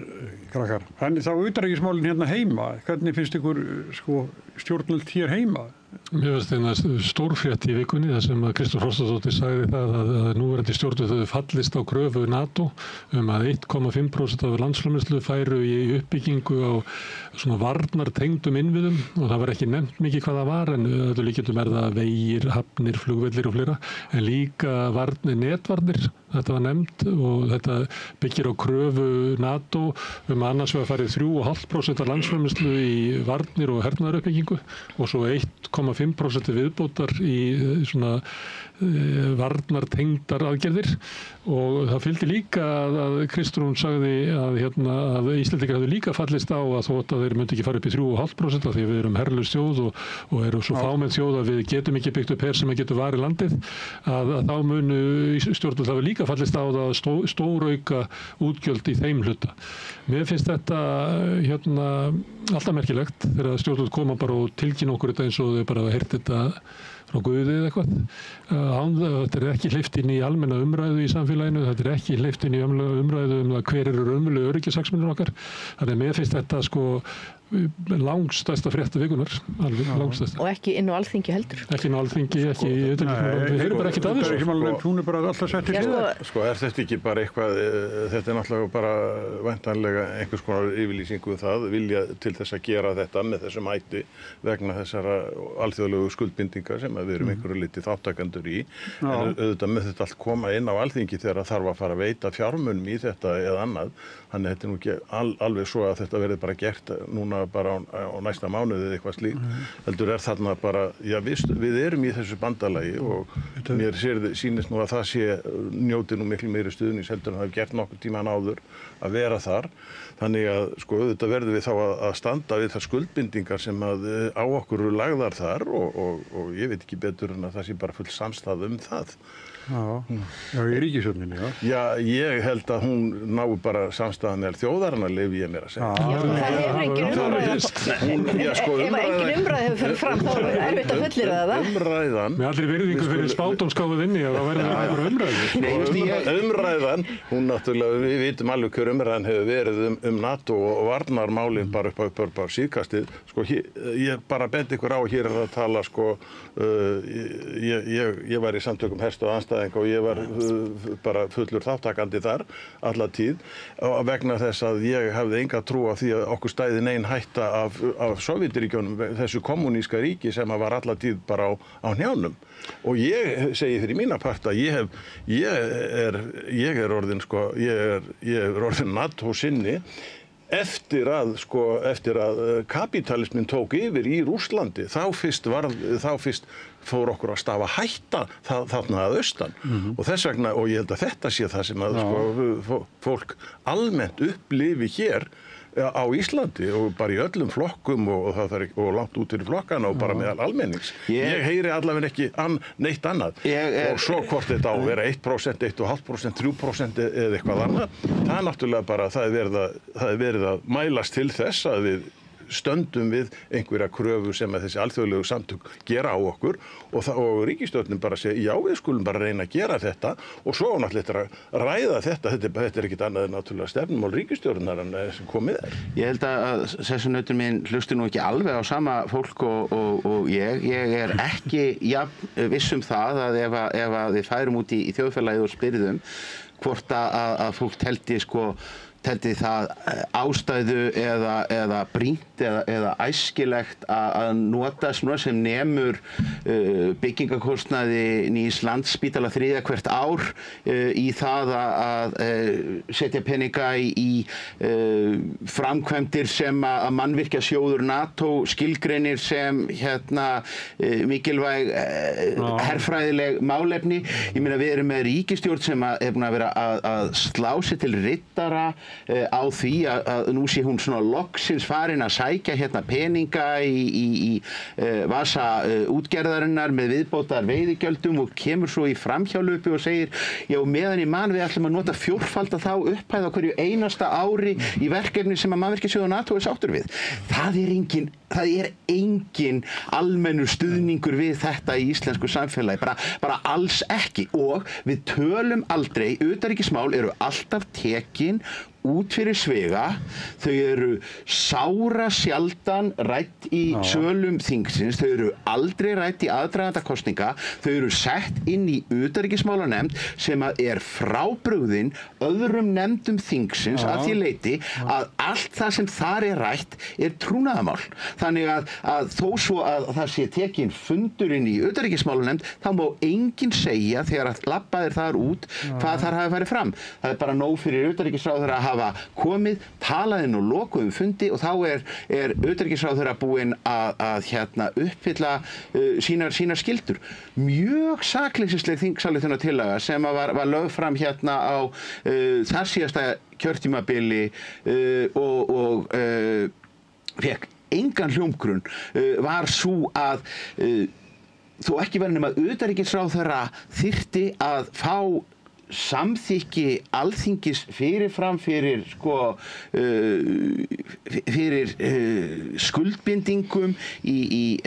krakkar. En þá utanríkismálin hérna heima, hvernig finnst ykkur, sko, stjórnvöld hér heima Mér finnst þeirna stórfrétt í vikunni þar sem að Kristrún Frostadóttir sagði það að núverandi stjórnvöld höfðu fallist á kröfu NATO að 1,5% af landsframleiðslu færu í uppbyggingu á svona varnartengdum innviðum og það var ekki nefnt mikið hvað það var en þetta líkjendum það vegir, hafnir, flugvellir og fleira en líka netvarnir. Þetta var nefnt og þetta byggir á kröfu NATO annars vegar farið 3,5% af landsframleiðslu í varnir og hernaðaruppbyggingu og svo 1,5% viðbótar í svona varnartengdar aðgerðir og það fylgdi líka að Kristrún sagði að Íslendingar hefðu líka fallist á að þótt að þeir myndi ekki fara upp í 3,5% af því við erum herlaus þjóð og erum svo fámenn þjóð að við getum ekki byggt upp her sem getur varið landið að þá munu stjórnvöld hafa líka fallist á það að stórauka útgjöld í þeim hluta. Mér finnst þetta alltaf merkilegt þegar stjórnvöld koma bara og tilkynna okkur þetta eins og þau bara hafa heyrt þetta frá Guði eða eitthvað. Þetta ekki hleypt inn í almenna umræðu í samfélaginu, þetta ekki hleypt inn í umræðu það hver eru raunverulegu öryggishagsmunir okkar. Þannig að mér finnst þetta langstærsta frétta vikunar, alveg langstærsta. Og ekki inn á Alþingi heldur. Ekki inn á Alþingi, ekki við heyrum bara ekkert af þessu. Hún bara alltaf sett í hliðar. Þetta ekki bara eitthvað, þetta náttúrulega bara væntanlega einhvers konar yfirlýsingu það, vilja til þess að gera þetta með þessum hætti vegna þessara alþjóðlegu skuldbindinga sem við erum einhverju liti þáttakendur í. En auðvitað með þetta allt koma inn á Alþingi þegar þarf að fara að veita fjármunum í þetta eða annað. Þannig þetta nú ekki alveg svo að þetta verði bara gert núna bara á næsta mánuði eða eitthvað slíkt. Heldur þarna bara, við erum í þessu bandalagi og mér sýnist nú að það njóti nú miklu meiri stuðnings heldur en það hefur gert nokkur tíman áður að vera þar. Þannig að auðvitað verðum við þá að standa við þær skuldbindingar sem á okkur eru lagðar þar og ég veit ekki betur en að það sé bara full samstaða það. Já, í ríkisstjórninni, Já, ég held að hún nái bara samstaða með þjóðarinnar leyfi ég mér að segja. Það hefur engin umræða. Ef engin umræða hefur farið fram þá er erfitt að fullyrða það. Umræðan. Með allri virðingu fyrir spádómskáfuð inni að það verður einhver umræðu. Umræðan, hún náttúrulega, við vitum alveg hver umræðan hefur verið NATO og varnarmálin bara upp á síðkastið. Ég bara bendi ykkur á hér að tala, ég var í samtökum hest og andstæðinga og ég var bara fullur þáttakandi þar alla tíð vegna þess að ég hafði enga trú á því að okkur stæði nein hætta af Sovétríkjunum, þessu kommuníska ríki sem var alla tíð bara á hnjánum. Og ég segi fyrir mína part að ég er orðin NATO sinni eftir að kapítalismin tók yfir í Rússlandi, þá fyrst fór okkur að stafa hætta þarna að austan. Og þess vegna, og ég held að þetta sé það sem að fólk almennt upplifi hér á Íslandi og bara í öllum flokkum og langt út fyrir flokkana og bara meðal almennings. Ég heyri allavega ekki neitt annað. Og svo hvort þetta á að vera 1%, 1,5%, 3% eða eitthvað annað, það er náttúrulega bara, það er verið að mælast til þess að við stöndum við einhverja kröfu sem að þessi alþjóðlegu samtök gera á okkur og ríkisstjórnin bara segja já við skulum bara reyna að gera þetta og svo náttúrulega að ræða þetta er ekkit annað en náttúrulega stefnumál ríkisstjórnar en sem komið er. Ég held að sessunautur minn hlusti nú ekki alveg á sama fólk og ég er ekki viss það að ef við færum út í þjóðfélagið og spyrðum hvort að fólk teldi það ástæðu eða brýnt eða æskilegt að nota sem nemur byggingarkostnaði nýs Landspítala 3 hvert ár í það að setja peninga í framkvæmdir sem að mannvirkjasjóður NATO skilgreinir sem mikilvæg herfræðileg málefni. Ég meina við erum með ríkisstjórn sem er búin að vera að slá sig til riddara á því að nú sé hún svona loksins farin að sækja peninga í vasa útgerðarinnar með viðbótar veiðigjöldum og kemur svo í framhjálöpi og segir já meðan í mann við ætlum að nota fjórfalda þá upphæð á hverju einasta ári í verkefni sem að mannvirkjasjóður NATO er sáttur við. Það er engin það engin almennur stuðningur við þetta í íslensku samfélagi, bara alls ekki, og við tölum aldrei, utanríkismál eru alltaf tekin út fyrir sviga, þau eru sára sjaldan rædd í sölum þingsins, þau eru aldrei rædd í aðdraganda kosninga, þau eru sett inn í utanríkismálanefnd sem frábrugðin öðrum nefndum þingsins að því leyti að allt það sem þar rætt trúnaðarmál. Þannig að þó svo að það sé tekin fundur inn í utanríkismálanefnd, þá má enginn segja þegar að labbaðir þar út hvað þar hafi farið fram. Það bara nóg fyrir utanríkisráðherra að hafa komið, talað inn og lokuðum fundi og þá utanríkisráðherra búinn að uppfylla sínar skyldur. Mjög sakleysisleg þingsályktunartillaga sem var lögð fram á þar síðasta kjörtímabili og fékk engan hljómgrunn, var sú að þó ekki verið nema utanríkisráðherra þyrfti að fá samþykki Alþingis fyrirfram fyrir skuldbindingum í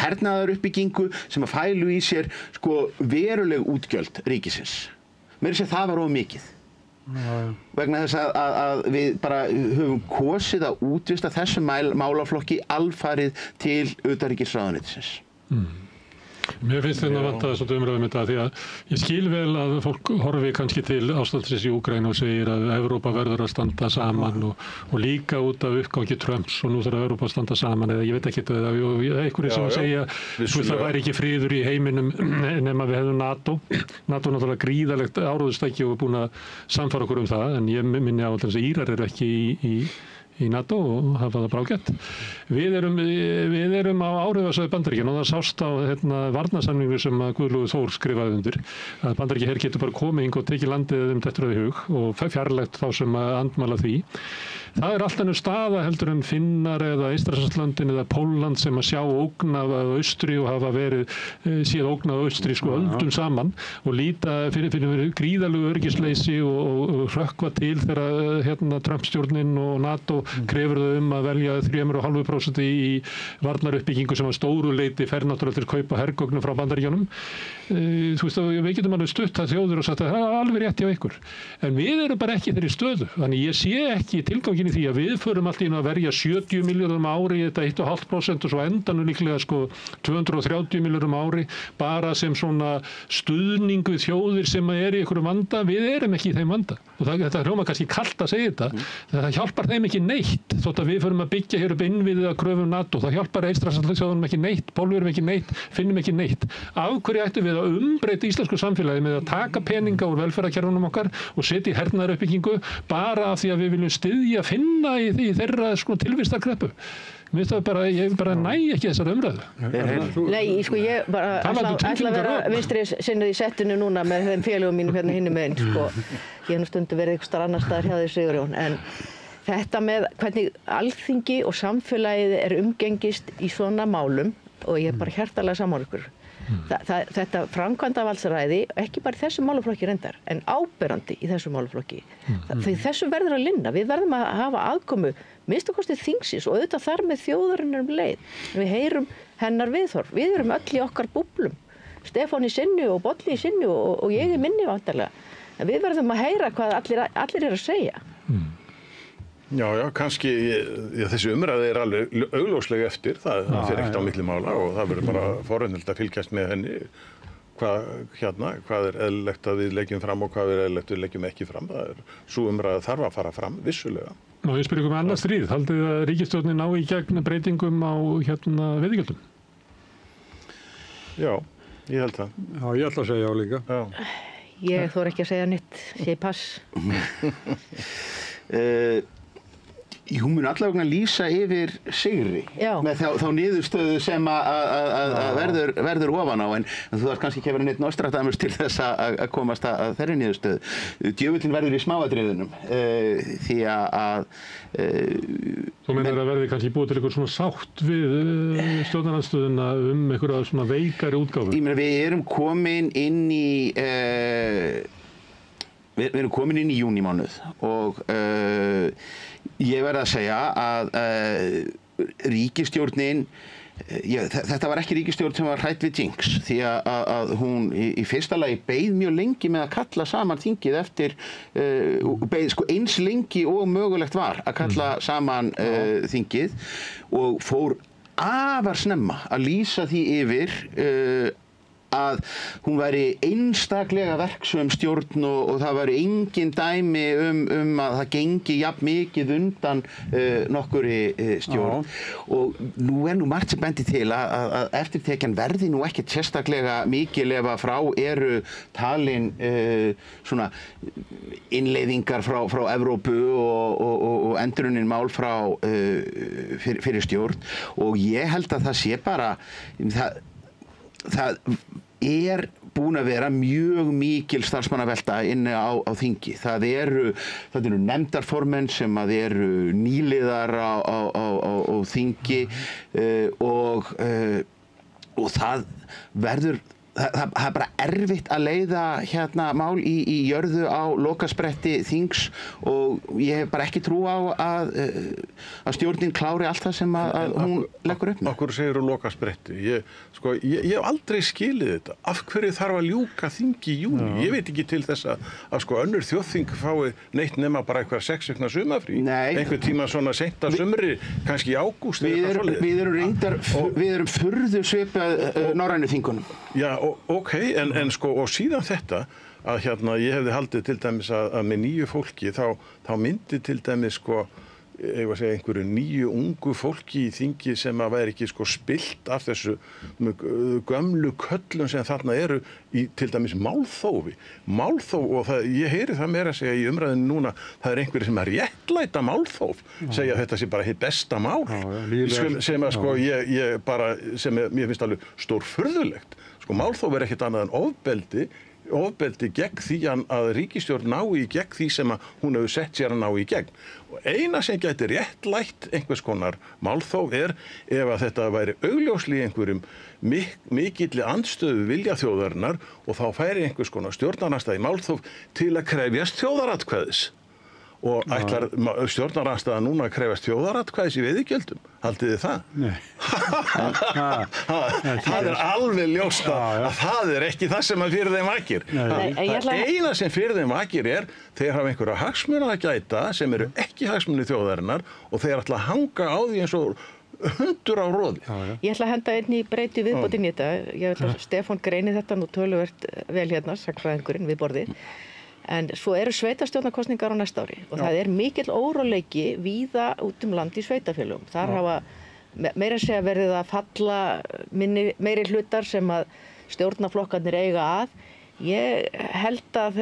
hernaðaruppbyggingu sem að fælu í sér veruleg útgjöld ríkisins. Meira að segja það var of mikið. Vegna þess að við bara höfum kosið að útvista þessum málaflokki alfarið til utanríkisráðuneytisins. Mér finnst þetta vanta svolítið umræðum þetta því að ég skil vel að fólk horfi kannski til ástandsins í Úkraínu og segir að Evrópa verður að standa saman og líka út af uppgangi Trumps og nú þarf Evrópa að standa saman eða ég veit ekki þetta eða einhverjir sem segja það væri ekki friður í heiminum nema við hefðum NATO náttúrulega gríðarlegt áróðustæki og er búin að samfara okkur það en ég minni á þess að Írar eru ekki í NATO og hafa það brágett. Við erum á áhrifasvæði Bandaríkjanna og það sást á varnarsamningu sem Guðlaugur Þór skrifaði undir að Bandaríkjaher getur bara komið hingað og tekið landið dettur í hug og fjarlægt þá sem andmæla því. Það allt önnur staða heldur en Finnar eða Eystrasaltslöndin eða Pólland sem að sjá ógn af austri og hafa verið séð ógn af austri öldum saman og líta fyrir gríðarlegu öryggisleysi og hrökkva til þegar Trump-stjórnin og NATO krefur þau að velja 3,5% í varnaruppbyggingu sem að stóru leyti fer náttúrulega til kaupa hergögnum frá Bandaríkjunum. Þú veist að við getum alveg stutt að þjóður og sagt að það er alveg rétt hjá ykkur. En við erum bara ekki þeirri stöðu. Þannig ég sé ekki tilgangin í því að við förum allt í að verja 70 milljörðum ári í þetta 1,5% og svo endanum líklega 230 milljörðum ári bara sem svona stuðning við þjóðir sem í einhverjum vanda. Við erum ekki í þeim vanda. Og þetta hljómar kannski kalt að segja þetta. Það hjálpar þeim ekki neitt. Þótt að við förum að byggja hér upp innviðið að kröfum NATO. Það hjálpar Eystrasaltsþjóðunum ekki neitt, Pólverjum ekki neitt, Finnum ekki neitt. Af hverju ættum við að umbreyta íslensku samfélagi með að taka peninga úr velferðarkerfunum okkar og setja í hernaðaruppbyggingu bara af því að við viljum styðja Finna í þeirra tilvistarkreppu? Mér finnst það bara, ég bara næ ekki þessar umræðu. Nei, ég bara ætla að vera vinstri sinnið í settinu núna með þeim félögum mínum hérna hinum megin, Ég hef nú stundu verið einhvers staðar annars staðar hjá þér Sigurjón, en þetta með hvernig Alþingi og samfélagið umgengist í svona málum og ég bara hjartalega sammála ykkur. Þetta framkvæmdavaldsræði, ekki bara í þessum málaflokki reyndar, en áberandi í þessum málaflokki. Þessu verður að linna. Við verðum að hafa aðkomu, minnst að kosti þingsins og auðvitað þar með þjóðarinnar leið. Við heyrum hennar viðhorf. Við erum öll í okkar búblum. Stefán í sinni og Bolli í sinni og ég í minni vantarlega. En við verðum að heyra hvað allir eru að segja. Já, kannski, þessi umræði alveg augljóslega eftir, það fer ekkert á milli mála og það verður bara forvitnilegt að fylgjast með henni, hvað eðlilegt að við leggjum fram og hvað eðlilegt að við leggjum ekki fram. Sú umræði þarf að fara fram, vissulega. Má ég spyrja ykkur með annað stríð, haldið að ríkisstjórnin ná í gegn breytingum á veiðigjöldum? Já, ég held það. Já, ég ætla að segja já líka. Já. Ég þori ekki að segja neitt, segi pass. Hún mun allavega lýsa yfir sigri með þá niðurstöðu sem verður ofan á en þú þarf kannski ekki að vera neitt Nostradamus til þess að komast að þeirri niðurstöðu. Djöfullinn verður í smáatriðunum því að Þú meinar að verði kannski búið til einhver svona sátt við stjórnarandstöðuna einhverja svona veikari útgáfu? Ég meina við erum komin inn í við erum komin inn í júnímánuð og ég verð að segja að ríkisstjórnin, þetta var ekki ríkisstjórn sem var hrædd við jinx, því að hún í fyrsta lagi beið mjög lengi með að kalla saman þingið eftir, beið sko eins lengi og mögulegt var að kalla saman þingið og fór afar snemma að lýsa því yfir að hún væri einstaklega verksum stjórn og það væri engin dæmi að það gengi jafn mikið undan nokkurri stjórn. Og nú margt sem bendi til að eftirtekjan verði nú ekkert sérstaklega mikil ef að frá eru talin svona innleiðingar frá Evrópu og endurunnin mál frá fyrir stjórn og ég held að það sé bara það búin að vera mjög mikil starfsmannavelta inni á þingi. Það eru nefndarformenn sem að eru nýliðar á þingi og það verður það er bara erfitt að leiða mál í jörðu á lokaspretti þings og ég hef bara ekki trú á að stjórnin klári allt það sem að hún leggur upp með. Af hverju segirðu lokaspretti? Ég hef aldrei skilið þetta. Af hverju þarf að ljúka þingi í júní? Ég veit ekki til þess að sko önnur þjóðþing fái neitt nema bara eitthvað 6 vikna sumarfrí. Einhver tíma svona seint að sumri, kannski í ágúst. Við erum furðu svipað norrænu þingunum. Já, ok, en sko, og síðan þetta að ég hefði haldið til dæmis að með nýju fólki þá myndi til dæmis sko, einhverju nýju ungu fólki í þingi sem að væri ekki sko spillt af þessu gömlu köllum sem þarna eru í til dæmis málþófi. Málþóf, og ég heyri það meira að segja í umræðinu núna, það einhverjir sem að réttlæta málþóf, segja að þetta sé bara hið besta mál, sem að sko ég bara, sem mér finnst alveg stórfurðulegt. Sko málþóf ekkert annað en ofbeldi gegn því að ríkisstjórn nái í gegn því sem að hún hefur sett sér að ná í gegn. Og eina sem gæti réttlætt einhvers konar málþóf ef að þetta væri augljóslega einhverjum mikilli andstöðu vilja þjóðarinnar og þá færi einhvers konar stjórnarandstaða í málþóf til að krefjast þjóðaratkvæðis. Og ætlar stjórnarandstaða núna að krefjast þjóðaratkvæðis í veiðigjöldum? Haldið þið það? Nei. Það alveg ljóst að það ekki það sem að fyrir þeim vakir. Það eina sem fyrir þeim vakir þeir hafa einhverja hagsmuna að gæta sem eru ekki hagsmuni þjóðarinnar og þeir ætla að hanga á því eins og hundur á roði. Ég ætla að henda einni breyti viðbótin í þetta. Ég ætla að Stefán greini þetta nú töluvert vel sagnfræðingurinn við borðið. En svo eru sveitarstjórnarkosningar á næsta ári og það mikill óróleiki víða út land í sveitarfélögum. Þar hafa meira að segja verið að falla meiri hlutar sem að stjórnarflokkarnir eiga að. Ég held að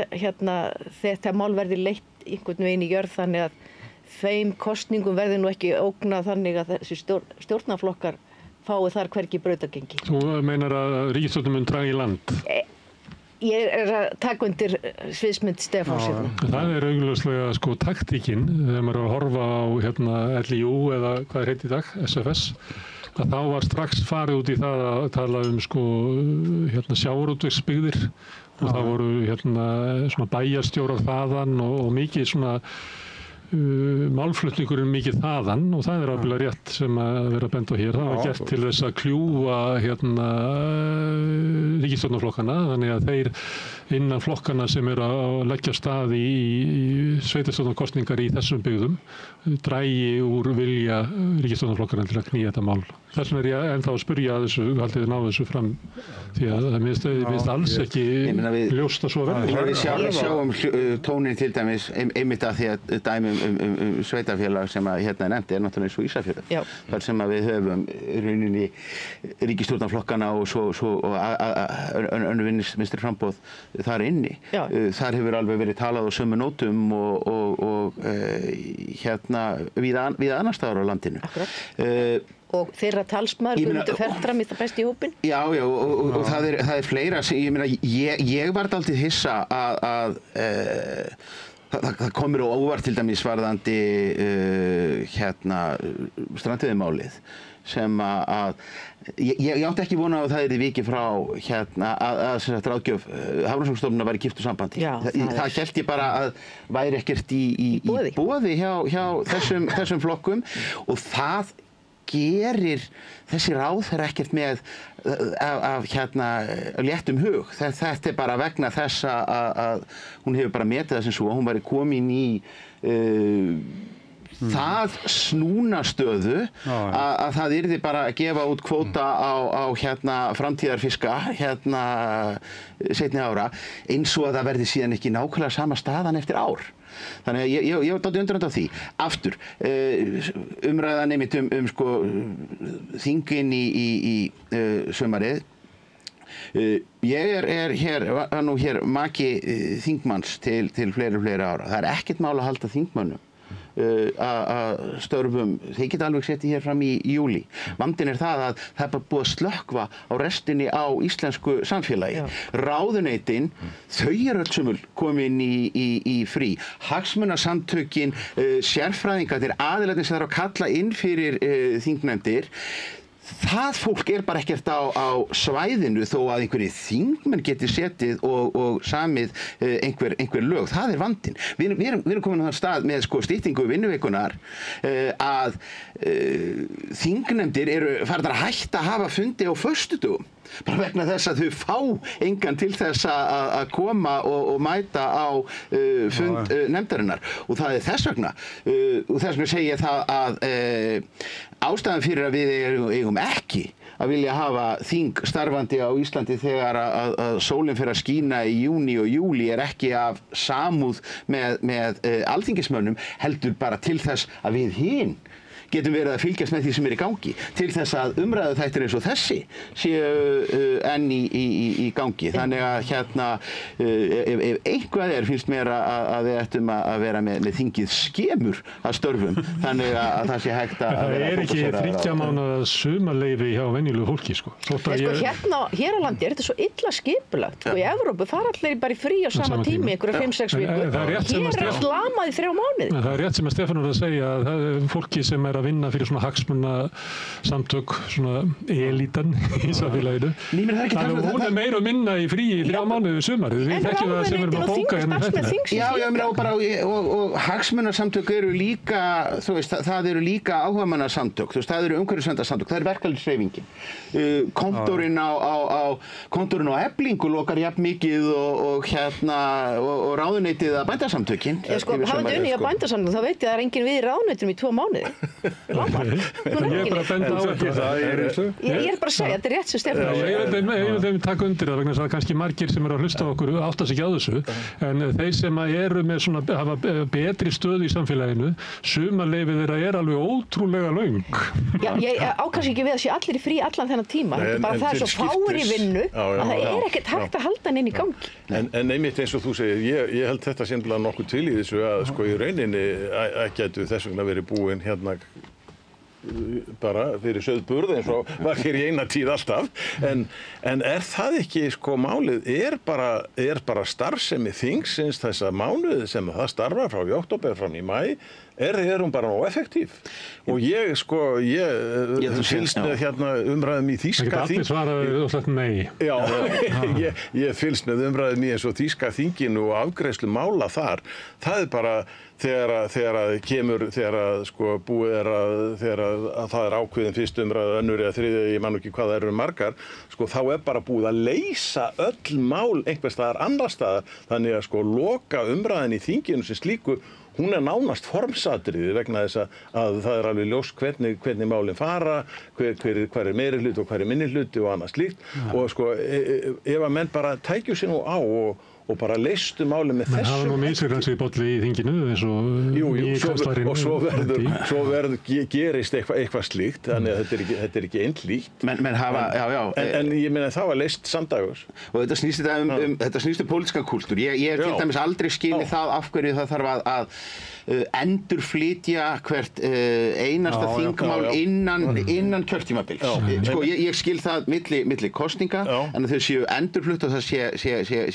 þetta mál verði leitt einhvern veginn í jörð þannig að þeim kosningum verði nú ekki ógnað þannig að þessi stjórnarflokkar fái þar hvergi brautargengi. Þú meinar að ríkisstjórnin mun draga í land? Ég að taka undir sviðsmynd Stefáns hérna. Það augljóslega sko taktíkin þegar maður að horfa á LIU eða hvað heitt í dag, SFS, að þá var strax farið út í það að tala sko sjávarútvegsbyggðir og það voru svona bæjarstjórar þaðan og mikið svona málflutningurinn mikið þaðan og það ábyggilega rétt sem að vera bent á hér. Það var gert til þess að kljúfa ríkisstjórnarflokkana þannig að þeir innan flokkana sem eru að leggja stað í sveitarstjórnarkosningar í þessum byggðum drægi úr vilja ríkisstjórnarflokkana til að knýja þetta mál. Þess vegna ég ennþá að spyrja að þessu, haldið þið ná þessu fram því að það minnst alls ekki ljóst að svo verður. Við sjáum tónin til dæmis einmitt að því að dæmi sveitarfélag sem að nefndi náttúrulega eins og Ísafjörður. Þar sem að við höfum rauninni ríkisstjórnarflokkana og svo önnur vinstri framboð þar inni. Þar hefur alveg verið talað á sömu nótum og víða annars staðar á landinu. Og þeirra talsmaður Guðmundur Fertram það best í hópinn? Já, og það fleira. Ég var dálítið hissa að það komur á óvart til dæmis varðandi strandveiðimálið sem að ég átti ekki vona að það yrði vikið frá að ráðgjöf Hafrannsóknastofnunar væri giftu sambandi. Það hélt ég bara að væri ekkert í boði hjá þessum flokkum og það gerir þessi ráðherra ekkert með af léttum hug. Þetta bara vegna þess að hún hefur bara metið það sem svo að hún væri komin í það snúna stöðu að það yrði bara að gefa út kvóta á framtíðarfiska seinni ára eins og að það verði síðan ekki nákvæmlega sama staðan eftir ár. Þannig að ég var dálítið undrandi á því. Aftur, umræðan einmitt sko þingin í sumarið. Ég var nú hér maki þingmanns til fleiri ára. Það er ekkert mál að halda þingmönnum að störfum, þeir geta alveg settið hér fram í júlí. Vandinn er það að það er bara búið að slökkva á restinni á íslensku samfélagi. Ráðuneytin, þau eru öll sömul komin í frí. Hagsmunasamtökin, sérfræðingarnir, aðilarnir sem þarf að kalla inn fyrir þingnefndir, það fólk er bara ekkert á svæðinu þó að einhverjir þingmenn geti setið og samið einhver lög. Það er vandinn. Við erum komin á þann stað með sko styttingu vinnuvikunar að þingnefndir eru farnar að hætta að hafa fundi á föstudögum. Bara vegna þess að þau fá engan til þess að koma og mæta á fund nefndarinnar. Og það er þess vegna. Og þess vegna segi ég það að ástæðan fyrir að við eigum ekki að vilja hafa þing starfandi á Íslandi þegar að sólin fer að skína í júní og júlí er ekki af samúð með alþingismönnum, heldur bara til þess að við hin getum verið að fylgjast með því sem er í gangi til þess að umræðuþættir eins og þessi séu enn í gangi. Þannig að ef eitthvað finnst mér að við ættum að vera með þingið skemur að störfum, þannig að það sé hægt að vera það er ekki 30 mánaða sumarleyfi hjá venjulegu fólki sko. Hér á landi er þetta svo illa skipulagt. Í Evrópu fara allir bara í frí á sama tími, einhverja 5-6 vikur. Hér er slamað í 3 mánuði. Það er rétt sem að Stefán var að segja að það er fólki sem er að vinna fyrir svona hagsmunasamtök, svona elítan í samfélaginu. Þannig hún er meira að minna í fríi í 3 mánuði sumarið. Við þekkjum það sem erum að bóka hérna í þættina. Og hagsmunasamtök eru líka, þú veist, það eru líka áhugamannasamtök, þú veist, það eru umhverfisverndarsamtök, það er verkalýðshreyfingin. Kontorinn á Eflingu lokar jafn mikið og ráðuneytið að bændasamtökin. Sko, hafandi unnið að bændasamtökin, þá veit ég að það er enginn við í ráðuneytunum í 2 mánuði. Ég er bara að benda á þetta. Ég er bara að segja, þetta er rétt sem Stefán. Ég vil taka undir það vegna þess að kannski margir sem eru að hlusta á okkur átta sig ekki á þessu, en þeir sem eru með svona, hafa betri stöðu í samfélaginu, sumarleyfið þeirra er alveg ótrúlega löng. Já, ég ákast ekki við að sé allir í frí allan þennan tíma. Bara það er svo fáir í vinnu að það er ekkert hægt að halda hann inn í gangi. En einmitt eins og þú segir, ég held þetta simplega nokkuð til í þessu að sko í rauninni gætu þess vegna verið búin hérna bara fyrir sauðburð eins og var hér í eina tíð alltaf en er það ekki sko málið er bara starfsemi þingsins þessa mánuði sem það starfar frá í október fram í maí er hún bara óeffektív og ég fylgst með hérna umræðum í þýska þing. Allir svaraði og sagt nei. Já, ég fylgst með umræðum í eins og þýska þinginu og afgreiðslu mála þar. Það er bara þegar sko búið er þegar það er ákveðin fyrst umræða, önnur eða þriðja, ég man ekki hvað það eru margar, sko þá er bara búið að leysa öll mál einhvers staðar annars staðar, þannig að sko loka umræðin í þinginu sem slíku hún er nánast formsatriði vegna þess að það er alveg ljós hvernig málin fara, hver er meiri hluti og hver er minni hluti og annað slíkt og sko ef að menn bara tækju sér nú á og bara leystu málið með þessu. Men hafa nú misræðansi bolli í þinginu eins og og svo gerist eitthvað slíkt, þannig að þetta er ekki einhlíkt. Men hafa, en ég meina það var leyst samdægurs. Og þetta snýst pólitískan kúltúr. Ég til dæmis aldrei skilið það af hverju það þarf að endurflytja hvert einasta þingmál innan kjörtímabils. Sko, ég skil það milli kosninga, en þau séu endurflutt og það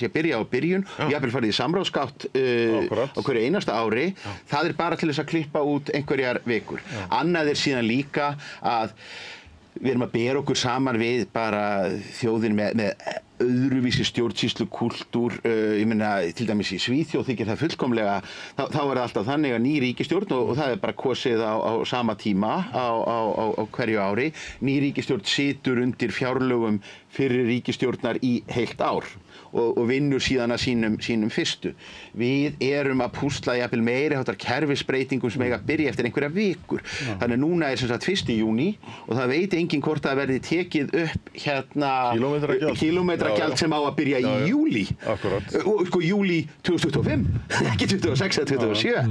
sé byrja á byrjun, jafnvel farið í samráðsgátt á hverju einasta ári. Það er bara til þess að klippa út einhverjar vikur. Annað er síðan líka að við erum að bera okkur saman við bara þjóðir með öðruvísi stjórnsýslukúltúr, ég meina til dæmis í Svíþjóð þykir það fullkomlega, þá er það alltaf þannig að ný ríkisstjórn og það er bara kosið á sama tíma á hverju ári, ný ríkisstjórn situr undir fjárlögum fyrir ríkisstjórnar í heilt ár og vinnur síðan að sínum fyrstu. Við erum að púsla jafnvel meiri háttar kerfisbreytingum sem eiga að byrja eftir einhverja vikur. Þannig núna er sem sagt 1. júní og það veit enginn hvort það verði tekið upp kílómetragjald sem á að byrja í júlí. Og sko júlí 2025, ekki 26 eða 27.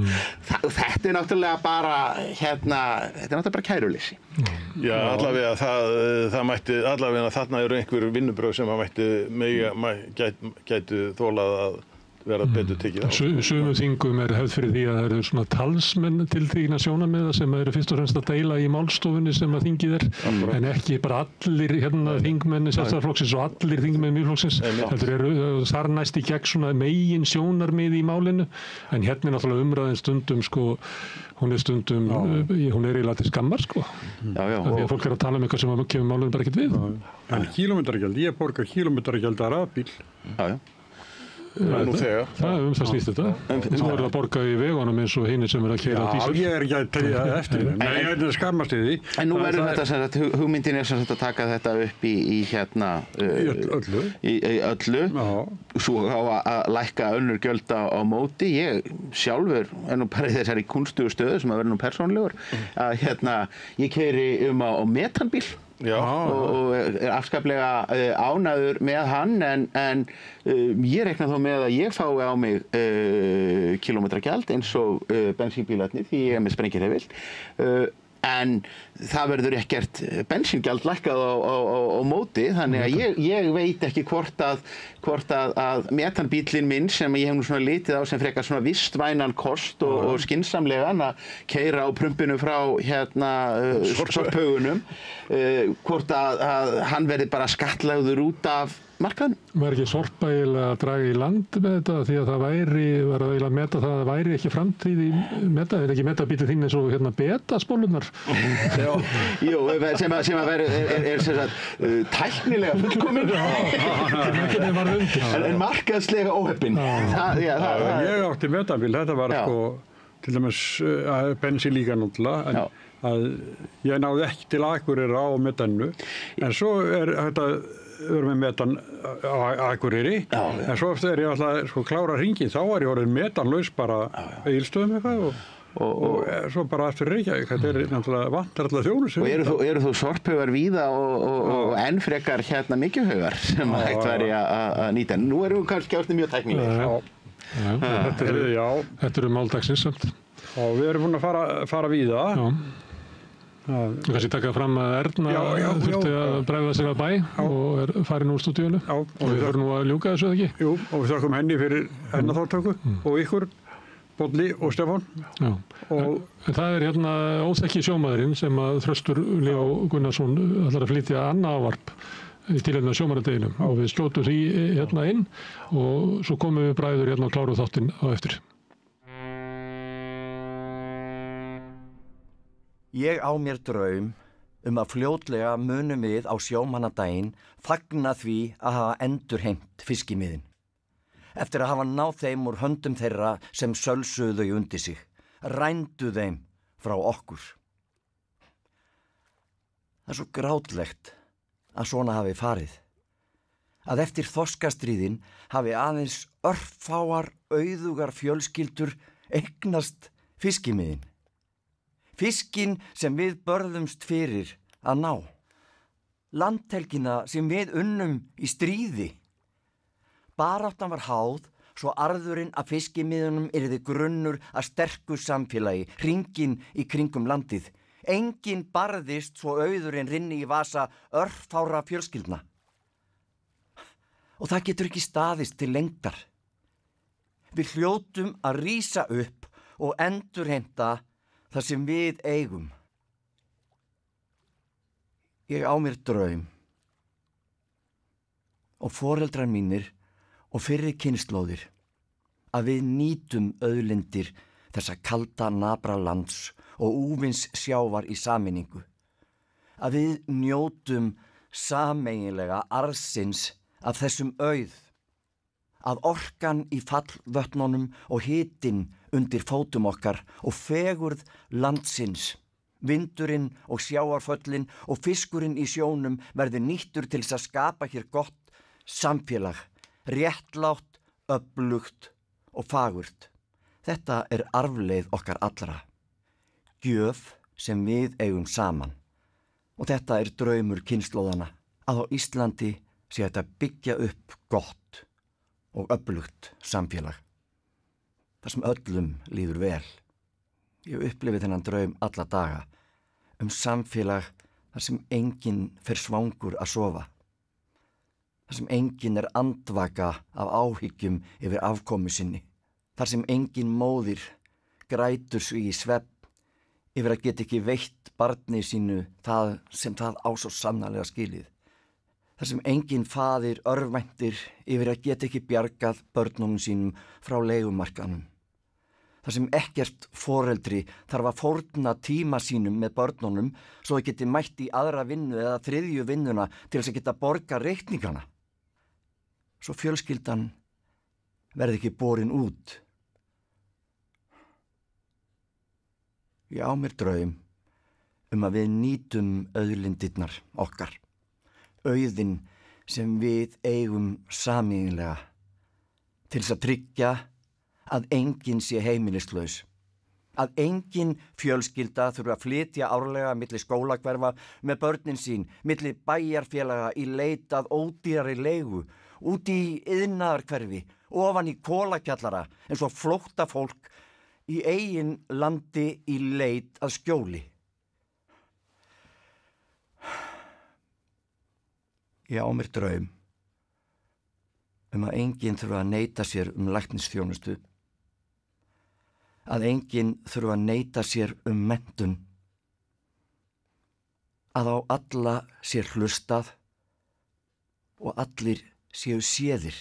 Þetta er náttúrulega bara þetta er náttúrulega bara kæruleysi. Já, allavega það mætti, allavega þarna eru einhver vinnubrögð sem gætu þólað að vera betur tekið á. Sumum þingum er hefð fyrir því að það eru svona talsmenn tiltekna sjónarmiða sem eru fyrst og fremst að deila í málstofunni sem að þingið er, en ekki bara allir þingmenn Sjálfstæðisflokksins og allir þingmenn Miðflokksins. Þetta eru þar næst í gegn svona megin sjónarmið í málinu, en hérna er náttúrulega umræðin stundum hún er eiginlega til skammar því að fólk er að tala um eitthvað sem kemur málinu bara ekkert við. En kílómetragjald, ég borgar kílómetragjald að rafbíl. Það það snýst þetta. Svo er það að borga í vegunum eins og hinir sem er að keyra á dísil. Já, ég er ekki að tegja eftir þeim. Nei, ég er skammast í því. En nú verður þetta sem sagt, hugmyndin er sem sagt að taka þetta upp í öllu. Í öllu. Svo á að lækka önnur gjöld á móti. Ég sjálfur er nú bara í þessari kunstugu stöðu sem að vera nú persónlegur. Að ég keyri á metanbíl. Og er afskaplega ánægður með hann en ég reikna þó með að ég fái á mig kílómetragjald eins og bensínbílarnir því ég er með sprengihlefill en það verður ekkert bensíngjald lækkað á móti þannig að ég veit ekki hvort að metanbíllinn minn sem ég hef nú svona litið á sem frekar svona vistvænan kost og skynsamlegan að keyra á prumpinu frá sorphaugunum hvort að hann verði bara skattlagður út af markaðnum. Var ekki Sorpa eiginlega að draga í land með þetta því að það var að meta það að það væri ekki framtíð í er ekki metabílinn þín eins og betaspólurnar? Jú, sem að er sem sagt tæknilega fullkomin en markaðslega óheppin. Ég átti metabíl, þetta var til dæmis bensín líka náttúrulega að ég náði ekki til Akureyrar á metannu en svo er þetta við með metan á Akureyri en svo eftir ég alltaf klára hringinn þá var ég orðinn metanlaus bara Egilsstöðum eitthvað og svo bara eftir Reykjavík þetta er náttúrulega vantar alltaf þjónustu. Og eru þú sorphaugar víða og enn frekar mikilhaugar sem hægt væri að nýta. Nú erum við kannski ástu mjög tæknilegir. Þetta eru máldagsins samt. Og við erum búin að fara víða. Þú kannski taka fram að Erna þurfti að bregða sér að bæ og er farin úr stúdíónu og við þurfum nú að ljúka þessu eða ekki? Jú, og við þakkum henni fyrir hennar þáttöku og ykkur, Bolli og Stefán. En það er óþekki sjómaðurinn sem að Þröstur Leó Gunnarsson ætlar að flytja annað ávarp í tilefni af sjómannadeginum og við skjótum því inn og svo komum við bræður og klárum þáttinn á eftir. Ég á mér draum að fljótlega munum við á sjómannadaginn fagna því að hafa endurheimt fiskimiðin. Eftir að hafa náð þeim úr höndum þeirra sem sölsuðu þau undir sig, rændu þeim frá okkur. Það er svo grátlegt að svona hafi farið. Að eftir þorskastríðin hafi aðeins örfáar auðugar fjölskyldur eignast fiskimiðin. Fiskinn sem við börðumst fyrir að ná. Landhelgina sem við unnum í stríði. Baráttan var háð svo arðurinn af fiskimiðunum yrði grunnur að sterku samfélagi, hringinn í kringum landið. Enginn barðist svo auðurinn rynni í vasa örfára fjölskyldna. Og það getur ekki staðist til lengdar. Við hljótum að rísa upp og endurheimta það sem við eigum. Ég á mér draum og foreldrar mínir og fyrri kynslóðir að við nýtum auðlindir þessa kalda nabra lands og úvins sjávar í sameiningu. Að við njótum sameiginlega arðsins af þessum auð, að orkan í fallvötnunum og hitinn undir fótum okkar og fegurð landsins, vindurinn og sjávarföllin og fiskurinn í sjónum verður nýttur til þess að skapa hér gott samfélag, réttlátt, öflugt og fagurt. Þetta arfleið okkar allra, gjöf sem við eigum saman. Og þetta draumur kynslóðana, að á Íslandi sé þetta byggja upp gott og öflugt samfélag. Það sem öllum líður vel. Ég upplifi þennan draum alla daga, samfélag þar sem enginn fer svangur að sofa. Þar sem enginn andvaka af áhyggjum yfir afkomu sinni. Þar sem enginn móðir grætur sig í svefn yfir að geta ekki veitt barni sínu það sem það á svo sannarlega skilið. Þar sem enginn faðir örvæntir yfir að geta ekki bjargað börnunum sínum frá leigumarkanum. Þar sem ekkert foreldri þarf að fórna tíma sínum með börnunum svo þau geti mætt í aðra vinnu eða þriðju vinnuna til þess að geta borga reikningana. Svo fjölskyldan verði ekki borin út. Ég á mér draum að við nýtum auðlindirnar okkar, auðinn sem við eigum sameiginlega til þess að tryggja að enginn sé heimilislaus, að enginn fjölskylda þurfa að flytja árlega milli skólahverfa með börnin sín, milli bæjarfélaga í leit að ódýrari leigu, út í iðnaðarhverfi, ofan í kolakjallara eins og flóttafólk í eigin landi í leit að skjóli. Ég á mér draum að enginn þurfa að neita sér læknisþjónustu, að enginn þurfa að neita sér menntun, að á alla sér hlustað og allir séu séðir.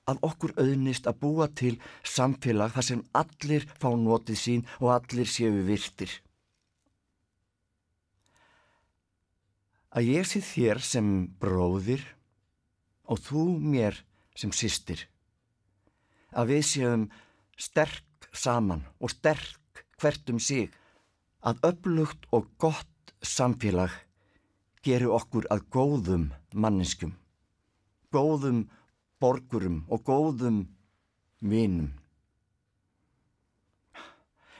Að okkur auðnist að búa til samfélag þar sem allir fá notið sín og allir séu virtir. Að ég sé þér sem bróðir og þú mér sem systir. Að við séum sterk saman og sterk hvert sig. Að öflugt og gott samfélag geri okkur að góðum manneskjum, góðum borgurum og góðum vinum.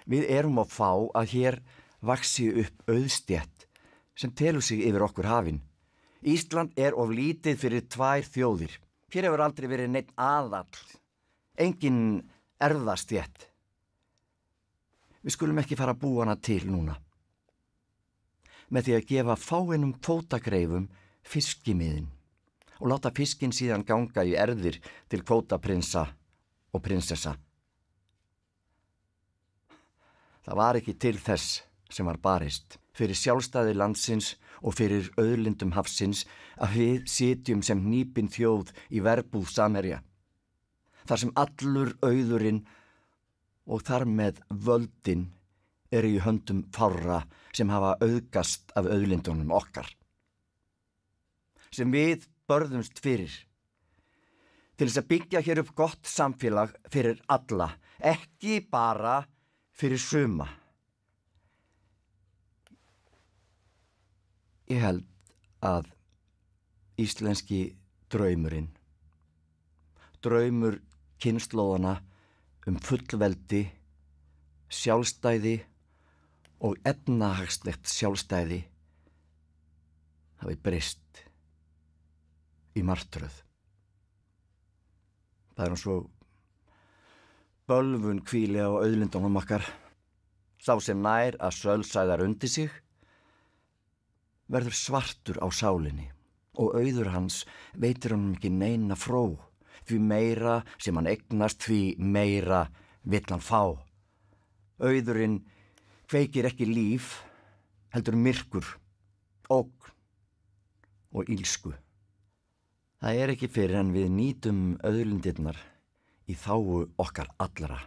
Við að fá að hér vaxi upp auðstétt sem telur sig yfir okkur hafin. Ísland of lítið fyrir 2 þjóðir. Hér hefur aldrei verið neinn aðall, engin erfðastétt. Við skulum ekki fara að búa hana til núna. Með því að gefa fáeinum kvótagreifum fiskimiðin og láta fiskinn síðan ganga í erfðir til kvótaprinsa og prinsessa. Það var ekki til þess sem var barist fyrir sjálfstæði landsins og fyrir auðlindum hafsins að við sitjum sem hnípin þjóð í verbúð Samherja, þar sem allur auðurinn og þar með völdin í höndum fárra sem hafa auðgast af auðlindunum okkar, sem við börðumst fyrir, til þess að byggja hér upp gott samfélag fyrir alla, ekki bara fyrir suma. Ég held að íslenski draumurinn, draumur kynslóðana fullveldi, sjálfstæði og efnahagslegt sjálfstæði hafi breyst í martröð. Það svo bölvun hvíli á auðlindunum okkar. Sá sem nær að sölsæðar undir sig verður svartur á sálinni og auður hans veitir honum ekki neina fró. Því meira sem hann eignast, því meira vill hann fá. Auðurinn kveikir ekki líf, heldur myrkur, ógn og ílsku. Það ekki fyrir en við nýtum auðlindirnar í þágu okkar allra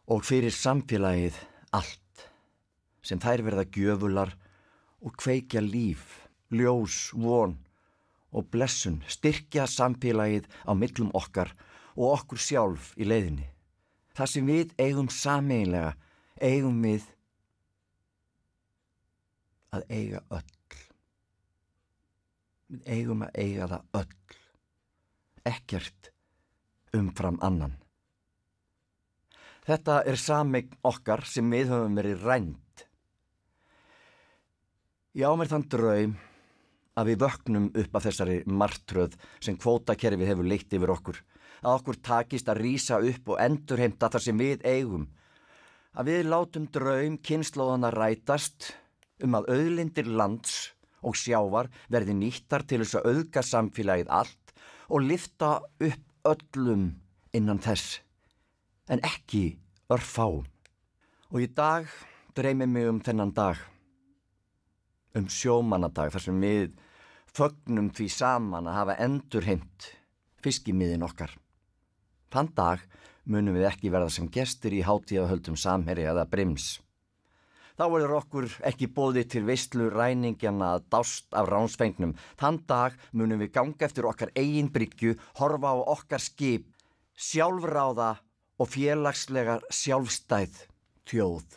og fyrir samfélagið allt sem þær verða gjöfular og kveikja líf, ljós, von og blessun styrkja samfélagið á millum okkar og okkur sjálf í leiðinni. Það sem við eigum sameiginlega, eigum við að eiga öll. Við eigum að eiga það öll. Ekkert umfram annan. Þetta sameign okkar sem við höfum verið rænd. Ég á mér þann draum að við vöknum upp af þessari martröð sem kvótakerfið hefur leitt yfir okkur. Að okkur takist að rísa upp og endurheimta það sem við eigum. Að við látum draum kynslóðana rætast að auðlindir lands og sjávar verði nýttar til þess að auðga samfélagið allt og lyfta upp öllum innan þess, en ekki örfáum. Og í dag dreymir mig þennan dag, sjómannadag, þar sem við fögnum því saman að hafa endurheimt fiskimiðin okkar. Þann dag munum við ekki verða sem gestir í hátíðahöldum Samherja eða Brims. Þá verður okkur ekki boðið til veislu ræningjana að dást af ránsfengnum. Þann dag munum við ganga eftir okkar eigin bryggju, horfa á okkar skip, sjálfráða og félagslega sjálfstæð þjóð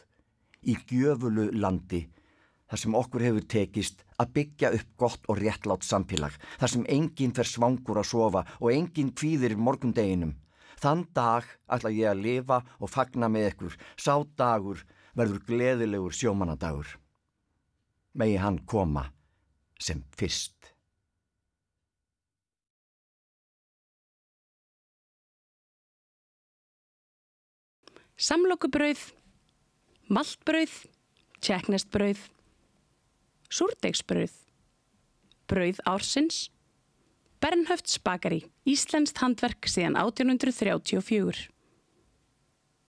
í gjöfulu landi, þar sem okkur hefur tekist að byggja upp gott og réttlátt samfélag, þar sem enginn fer svangur að sofa og enginn kvíðir morgundeginum. Þann dag ætla ég að lifa og fagna með ykkur. Sá dagur verður gleðilegur sjómannadagur. Megi hann koma sem fyrst. Samlokubrauð, maltbrauð, tékkneskt-brauð, súrdeigsbrauð, brauð ársins, Bernhöfts bakari, íslenskt handverk síðan 1834.